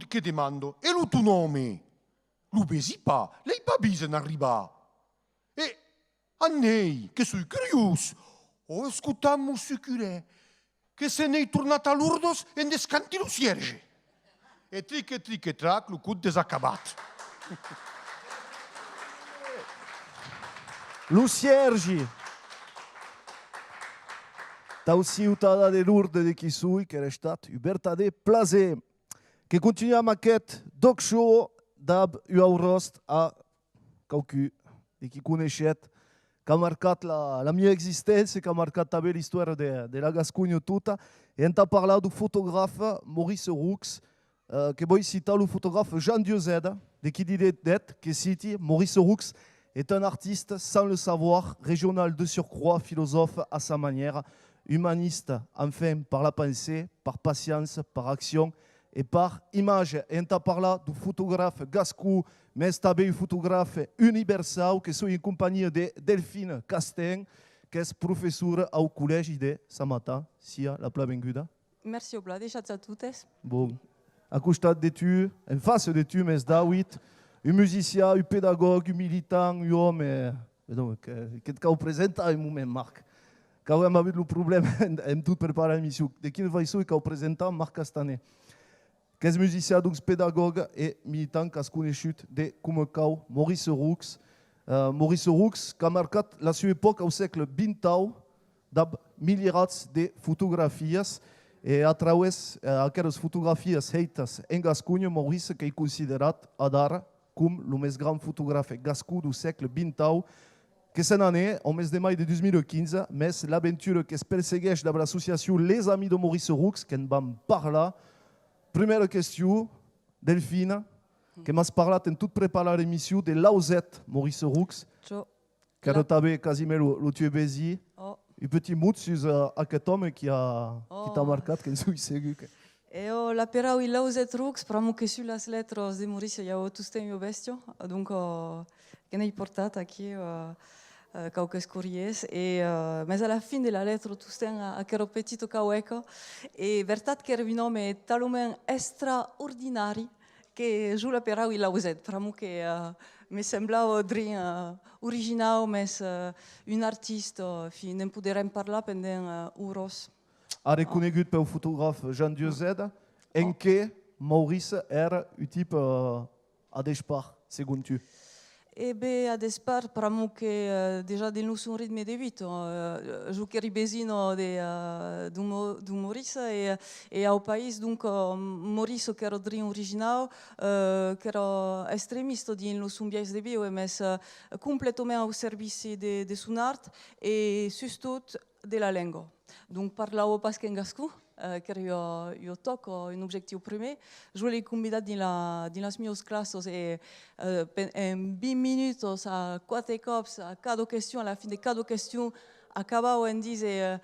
Speaker 17: che domando, e lo tuo nome? Lo besi pa, lei pa bisogna arrivare. E a noi, che sono curioso, ho ascoltato il curé, che se ne è tornato a Lourdes e ne scanti lo cierge. E tric, trac, lo conto è accabato.
Speaker 1: Lo cierge. Ta ciutada de Lourdes de Kisui, che è stato Ubertade Plaze, che continuiamo a aquest doc show dab Uaurost a Caucu, di chi conoscet, che ha marcato la mia esistenza, che ha marcato anche l'storia della Gascogna tutta, e on t'a parlato del fotografe Maurice Roux, che poi cita le fotografe Jean Diozeda, de qui dit que cite Maurice Roux est un artiste sans le savoir, régional de surcroît, philosophe à sa manière, humaniste, enfin par la pensée, par patience, par action et par image. Et on t'a parlé du photographe Gascou, mais c'est un photographe universel qui est en compagnie de Delphine Castin, qui est professeure au collège de Samata, sia la benvinguda.
Speaker 18: Merci au blad, à toutes.
Speaker 1: Bon, à costat de tu, en face de tu, mais David, un musicien, un pédagogue, un militant, un homme, que tu représentes à un moment, Marc. Quand on a eu le problème, on tout préparé l'émission. De qui va ici, quand représentant Marc Castanet. Qui est musicien, donc pédagogue et militant, qui a connu de Kumekau, Maurice Roux. Maurice Roux, qui a marqué la sua époque au siècle XX, d'ab milierats de fotografias. E a través d'aquestes fotografies feites en Gascunha, Maurice, que é considerat ara com o més gran fotògraf gascú do ségle XX, que se n'année, au mes de mai de 2015, mais l'aventure que es persegueix de l'associació Les Amis de Maurice Roux, que en vam parlar. Primera qüestió, Delphine, que m'has parlat en tot preparar l'émission de l'Auzet Maurice Roux, que era també Casimiro lo teu besi. Un petit mot sur aquest homme qui t'a marqué, que je suis sûr.
Speaker 18: Eu la perau il lauzet Roux, pramo che su las letras de Maurice iau tuste mio bestio, donc che ne portat aquí cauques courriers e mais à la fin de la lettre tusten a quero petito caueco e vertat che era un nome talumen extraordinari che giù la perau il lauzet, pramo che mi semblava original, mais un artiste, ne poderem parlar pendant euros.
Speaker 1: A reconegut pel fotografe Jean Diozeda, en què Maurice era un type a despart, segons tu?
Speaker 18: E beh, adesso parliamo che già del nostro ritmo di vita, giochi ribesino di Maurice e al paese, dunque Maurice che era dream originale, che era estremista di nostro paese di bio, e messo completamente au service de son art e soprattutto della lingua. Donc parlavo pas che in gascon, che io tocco un obiettivo primo, je voulais convidare din las mios classes e en 20 minutos a 4 cops a cada question, à la fin de cada question acabavo en dire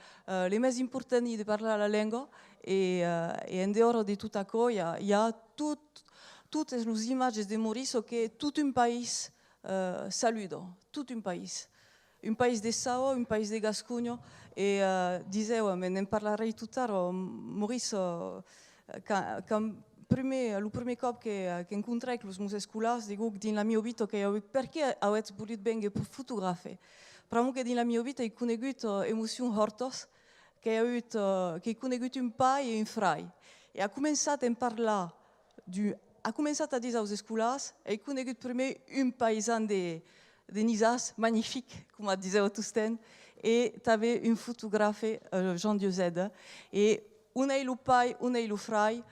Speaker 18: les més importants de parlar la lingua e en dehors de tout això hi ha toutes les images de Maurice que tout un país saluda, tout un país. Un país de Sao, un país de Gascogno, e diseu, me ne parlerei tout tard, Maurice, le premier cop che incontrai con i scolars, dico che nella mia vita perché avete voluto bene fotografare. Però che nella mia vita ho conosciuto emozioni forti, che ho conosciuto un pai e un frai. E ho cominciato a parlare, ho cominciato a dire ai scolars, e ho conosciuto per me un paysan de Nizas, magnifique, come diceva Tusten, e aveva un fotografe, Jean Diozède, e un è il pai, un è il frai,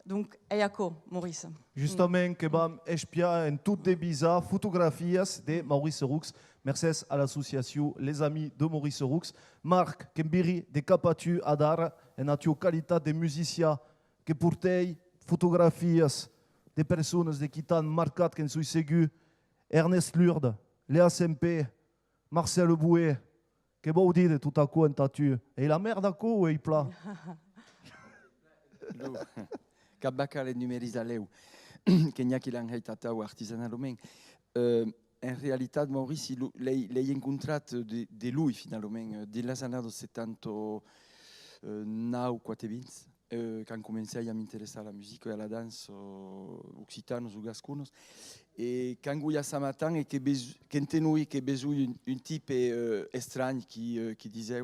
Speaker 18: donc è ecco Maurice.
Speaker 1: Justement, que vam espiar en toutes des bizarres photographies de Maurice Roux. Merci à l'association Les Amis de Maurice Roux. Marc Kembiri de Capatu Adar, en atio qualité de musiciens que portei photographies de personnes de qui t'ont marqué qu'en suis ségu. Ernest Lourde, Léa Sempe, Marcel Bouet, que beau dire de tout à coup en tatu. Et la merde à coup ou il plat?
Speaker 19: Cap bacal numerizaleu, que n'hi ha qui l'han heitatau artisanalment. En realitat, Maurice, l'ha encontrat de lui, finalment, de les années 79 o 20, quand començai a m'interessar a la musique et à la danse occitanos ou gasconos. Et quand il y a ce matin, et que entenui que besoin un type étrange qui disait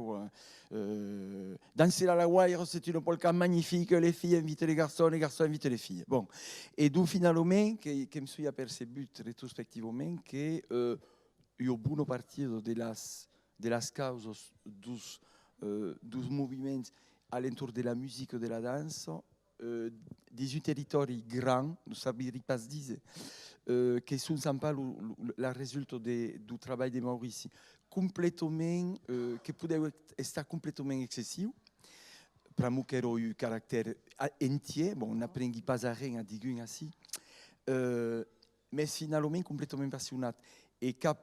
Speaker 19: danser à la wire, c'est une polka magnifique, les filles invitent les garçons invitent les filles. Bon. Et d'où finalement, que me suis apercebu rétrospectivement que io buono partido de las causas dos mouvements alentour de la musique et de la danse, des territoires grands, ne sapriez pas dire, qui sont sympas le résultat du travail de Maurice, complètement, qui peut être complètement excessif. Pour moi, qui a eu un caractère entier, bon, on n'apprend pas à rien à dire ainsi, mais finalement complètement passionnant. Et qui a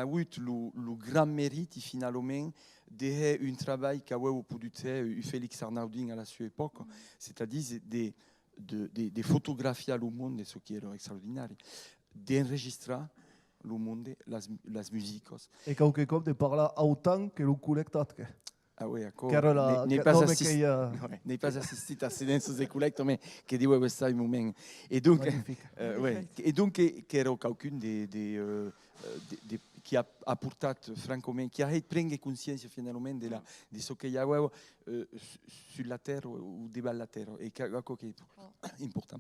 Speaker 19: eu le grand mérite, finalement, de un travail qu'a pu faire Félix Arnaudin à la sua époque, c'est-à-dire de photographier le monde, ce qui era extraordinaire, d'enregistrer le monde, les musiques.
Speaker 1: Et quelque chose de parler autant que le collectat.
Speaker 19: Ah oui, d'accord. N'est pas assisté à silence des collectes, mais qui dit ouais, ça un moment. Et donc, qui era quelqu'un qui a apporté franchement, qui a pris conscience finalement de ce qu'il y a sur la terre ou devant la terre, et qui est important.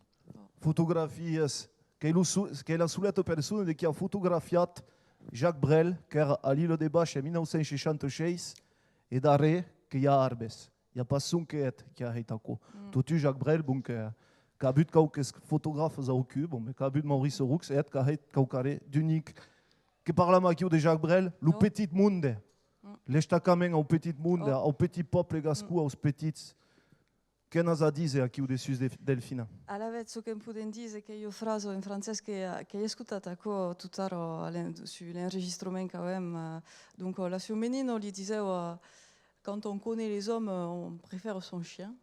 Speaker 1: Photographies, che è la sola persona che ha fotografiato Jacques Brel, che era a l'île de Bache en 1966, e da re che hi ha arbes. Hi ha pas un che ha été acolo. Totu Jacques Brel, bon, que ha but quelques photographes au cul, bon, mais qu'a but Maurice Roux, et qu'a été quelqu'un d'unique. Que parla ma de Jacques Brel, le petit monde. L'estacament au petit monde, au petit peuple gascou, aux petits. Che cosa dice a chi dessus Delfina?
Speaker 18: Alla vezzo che poden dire che io fraso in francese che hai ascoltato tutto sull'enregistrement quand même. Donc la sua menino gli diceva quand on connaît les hommes on préfère son chien.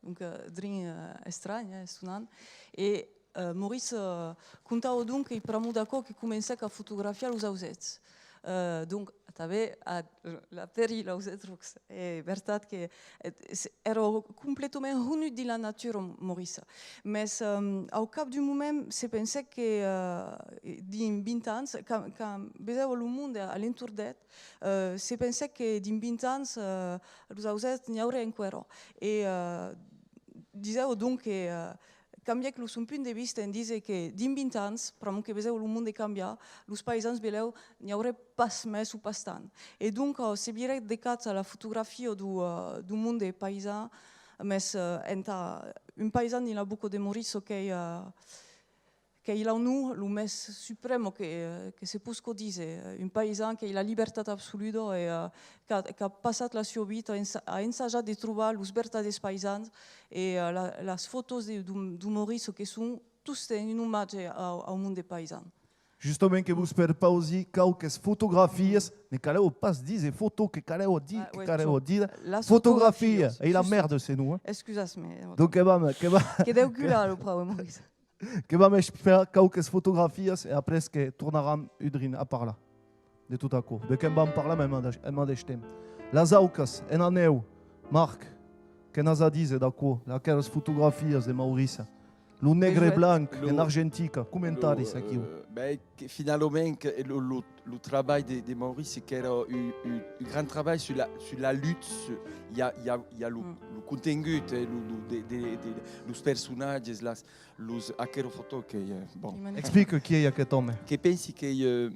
Speaker 18: Donc drin estranho, sunan. E Maurice contava dunque il primo d'accordo che cominciava a fotografare os ausets. Donc aveva la peri l'auset Roux. E verdad che ero completamente unu di la natura Maurice. Mais au cap du moment se pensait que din 20 ans quand vedevo le monde alentour d'et se pensait que din 20 ans los ausets n'aurait ancora. E dicevo donc que canvièc los un punt de vista en dice que din 20 anys, pramo que veseu el monde canviar, los paisans veleu n'hi haurà pas més o pas tant. Et donc, se virec decat a la fotografia du monde paisan, mais un paisan il a beaucoup de Maurice qu'il a en nous le més suprême que se può dire, un paisan che ha la libertà assoluta e che ha passato la sua vita a ensaggiare di trovare la libertà dei paesans e le foto di Maurice che sono tutte in omaggio al mondo paisan.
Speaker 1: Justement que vous per pausi quelques fotografies, ne caleu pas dire photo que caleu dire que caleu dire fotografie et la merde c'est nous.
Speaker 18: Excusez-moi.
Speaker 1: Donc
Speaker 18: que deu cular le prou Maurice.
Speaker 1: Que vam fer quelques fotografies et après que tornaram udrin a parlar de tout à coup. De que vam parlar en mateix temps. Les auques en aneu, Marc, que nas a dit d'accord, aquelles fotografies de Maurice. Le negre blanc en argentique, commentaris aqui.
Speaker 19: Finalement, le travail de Maurice, c'est qu'il y a eu un grand travail sur la lutte. Il y a le contenu, les personnages, les photos. Bon.
Speaker 1: Explique qui est cet homme.
Speaker 19: Je pense que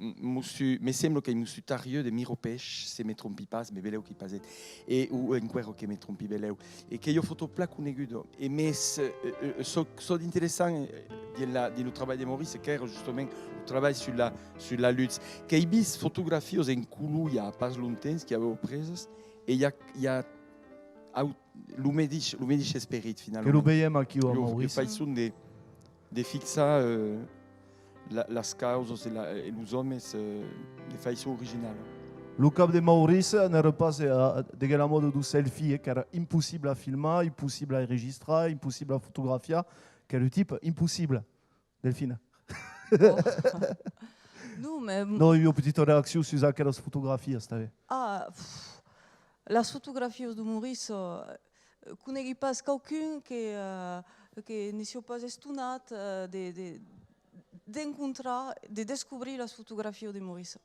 Speaker 19: me semble que je me suis tarieux de Miropech, si je ne me trompe pas, mais beleu qui passait, et ou un cuero que me trompe beleu, et que je photo plat conegudo. Et mais ce intéressant du travail de Maurice, c'est qu'il justement le travail sur la lutte. Que il bis photographies en coulou il y a pas longtemps qui avait prises, et il y a le médic spirit finalement.
Speaker 1: Que le veiem aqui au Maurice.
Speaker 19: Le faisons de fixar las causas e os homens de façon originale.
Speaker 1: Le cap de Maurice n'era pas de la mode du selfie, qui era impossible à filmer, impossible à enregistrer, impossible à photographier, qui est le type impossible. Delphine.
Speaker 18: Non, mais...
Speaker 1: Non, il y a une petite réaction sur aquelles photographies.
Speaker 18: Les photographies de Maurice, connais pas quelqu'un que ne soit pas estonat d'encontrer, de découvrir les photographies de Maurice.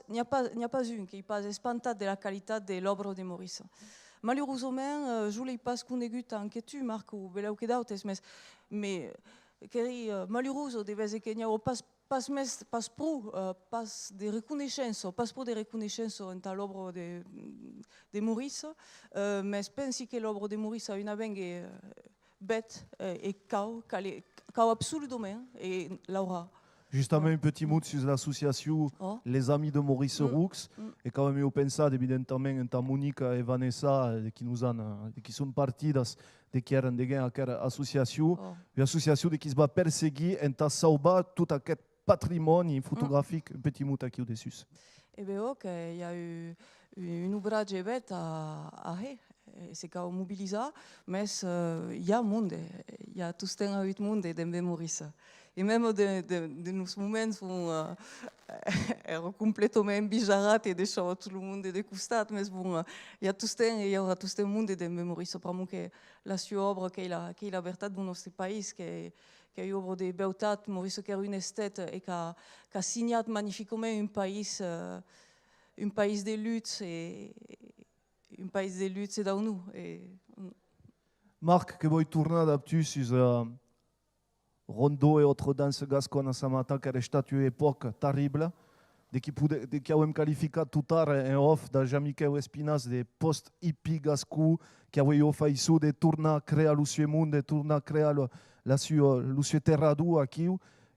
Speaker 18: Il n'y a pas une qui n'est pas espantat de la qualité de l'œuvre de Maurice. Malheureusement, je ne l'ai pas connu tant que tu, Marc, ou Belau que d'autres, mais malheureusement, de vez qu'il n'y a pas de reconnaissance dans l'œuvre de Maurice, mais je pense que l'œuvre de Maurice a une avenue bête et cau absolument, et l'aura.
Speaker 1: Justement, un petit mot sur l'association Les Amis de Maurice Roux. Et quand même, je pense évidemment en Monique et Vanessa qui sont partis de cette association. Une association qui se va perséguir et sauver tout ce patrimoine photographique. Un petit mot aquí au-dessus.
Speaker 18: Et bien, il y a eu une ouvrage bête à c'est qu'on mobilise, mais il y a un monde, il y a tout un monde de Maurice. Et même de nos moments où est complètement bizarre et deixa tout le monde de costat, mais bon, il y aura tout un monde de Maurice. Vraiment que la sua œuvre, qui est la liberté de notre pays, qui est une œuvre de beauté, Maurice qui est une esthète et qui a signé magnifiquement un pays de lutte et un pays de lutte dans nous.
Speaker 1: Marc, que vuoi tornar d'abtus sur Rondo et autres danses gasconnes ce matin, qui est une époque terrible, qui avons qualifié tout tard en off de Jean-Michel Espinas de post-hippie gascou, qui avons fait de tourner créer le suo monde, de tourner créer le suo terrado aquí,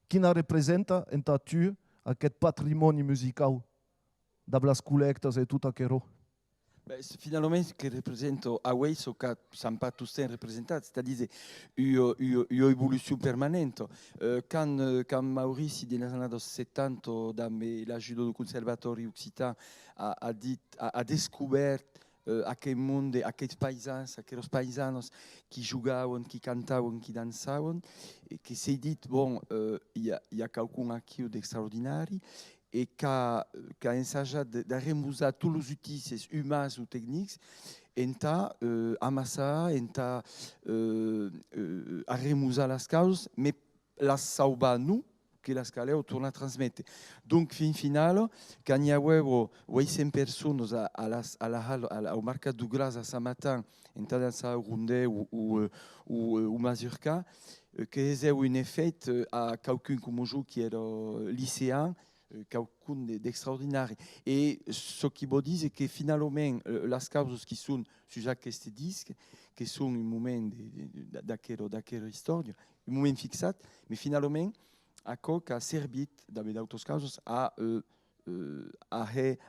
Speaker 1: qui nous représente en tatu aquest patrimoine musical de les collectes et tout aquello.
Speaker 19: Finalement, ce qui représente Hawaii, ce que ne pas tous représentés, c'est-à-dire une évolution permanente. Quand Maurice, dans les années 70, dans l'ajuda du Conservatori Occitan, a découvert aquel monde, aquells paisanos qui jouaient, qui cantaven, qui dansaven, et qui s'est dit, bon, il y a quelqu'un aquí d'extraordinaire, et qui a ensayé de remuser tous les outils humains ou techniques, et a amassé, a remuser les causes, mais la sauver nous, che la scaleo torna a trasmettere. Donc, fin finale, quand il y a 800 personnes au Mercat du Gras ce matin, en Tadansa, Rundé ou Mazurka, que c'est un effet à quelqu'un comme je qui est lycéen, quelqu'un d'extraordinaire. Et ce qui veut dire, c'est que finalement, les causes qui sont sur ce disque, qui sont un moment d'aquella histoire, un moment fixé, mais finalement, a que ha servit, d'autres causes, a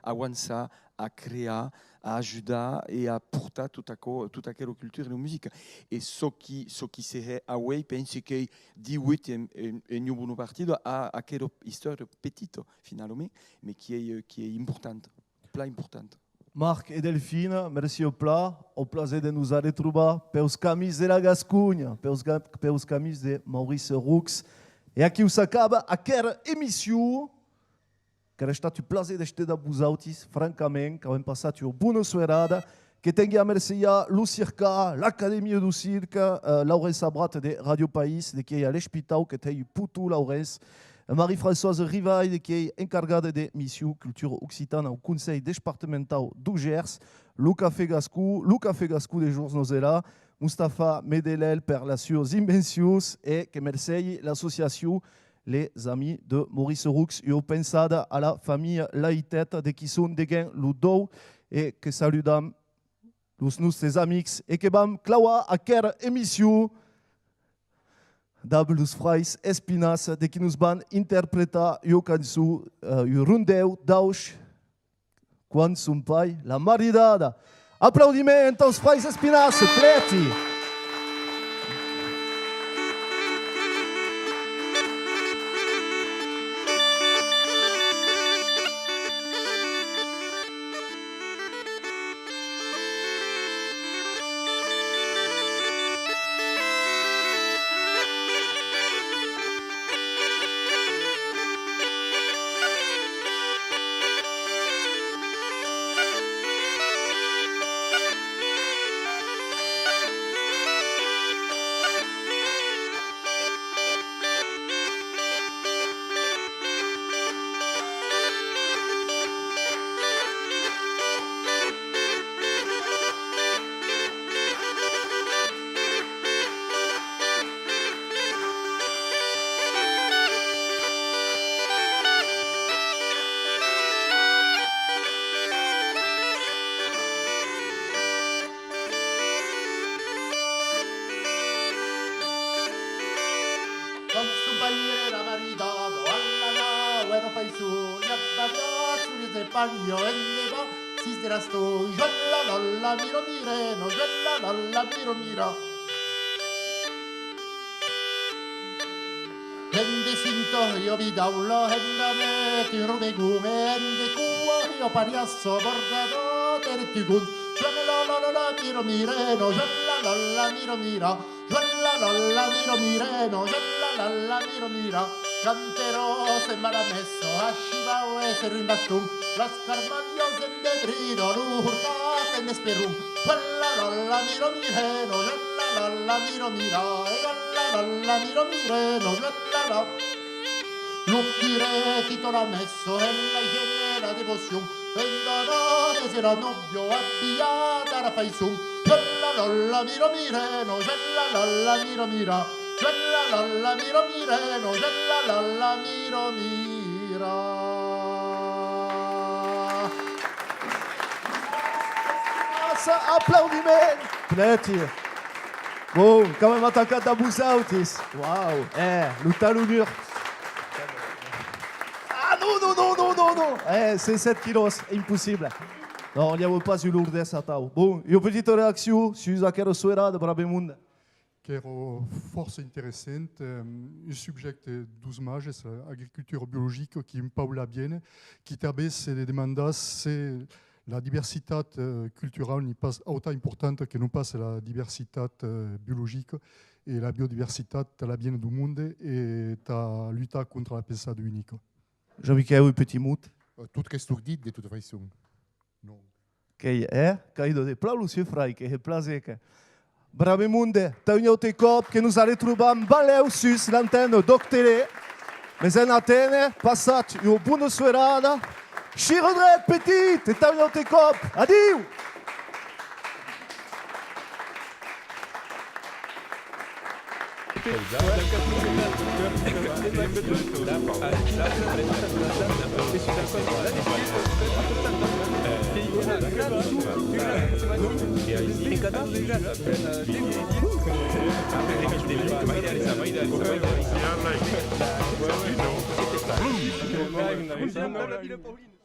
Speaker 19: avançar, a créer, a ajudar et a portar toute aquella culture et la musique. Et ce qui serait à Way, pense que 18 en un bon partido a aquella histoire petite, finalement, mais qui est importante, pla importante.
Speaker 1: Marc et Delphine, merci au plaisir de nous retrouver pelos camis de la Gascunha, pelos camis de Maurice Roux. E aqui se acaba aquela emissão que era estado o prazer de estar abusautis, francamente, que havem passado uma boa soirada, que tenha a mercê a Lucirca, l'Académie do Circa, Laurence Abrat de Radio País, de que é a l'Hospital, que tem o Putu Laurence, Marie-Françoise Rivaille, de que é encarregada de missão cultura occitana ao Conselho Departamental do Gers, Luca Fegascu de Jours Nozela, Mustafa Medelel per les sues invencions et que merci l'association Les Amis de Maurice Roux. Io pensada à la famille Laitet de qui sont de gain Ludo et que saludam los nostres amics et que bam clawa a quelle émission d'Abelus Frais Espinas de qui nous van interpréter io cançó io rondeu d'auch quan son pai la maridada. Aplaudimento aos Frais Espinas, preti!
Speaker 4: Bagno e neva si sdrastò, gialla la miro mireno, gialla la miro mira. Ende sinto io vi daulo, ende ti rume gume, ende cuo io pariasso bordato ter gun. Gialla la miro mireno, gialla la miro mira, gialla la miro mireno, gialla la miro mira. Canterò se maramesso, ascivao e se rimbastum. Las carmaglios en debrido, l'urcate en esperum. La miro mireno, la miro mira, la miro mireno, la. L'uccire titola messo e la igiene devozione. Vengono che sarà novio abbiata la faisum. La miro mireno, la miro mira. La miro mireno, la miro mira.
Speaker 1: Applaudimenti! Pleti! Bom, quand même attaquant d'Abusautis. Waouh! Le talonnure. Ah non! C'est 7 kilos, impossible. Non, il n'y a pas eu lourdesse à tau. Bon, une petite réaction sur aquela soirée de Brabemunde.
Speaker 5: Que era força interessante, um subject dos mages, a agricultura biológica, que empaula bem, que também se demanda se la diversitat cultural n'est pas autant importante que non pas la diversitat biologique et la biodiversitat la bien du monde et ta lutte contre la pesade unique.
Speaker 1: Jean-Michel, petit mot.
Speaker 4: Tout ce que tu dis, de toute façon. Non.
Speaker 1: Que é caído de plau Lucio Frai, que é plaisir que Brabemunde, t'as une autre cop que nous allons trouver en Valeu sus l'antenne d'Octélé. Mais en Atene, passat une bonne soirée. Și regret petit, et t'as tes cop. Adieu!
Speaker 20: Pauline.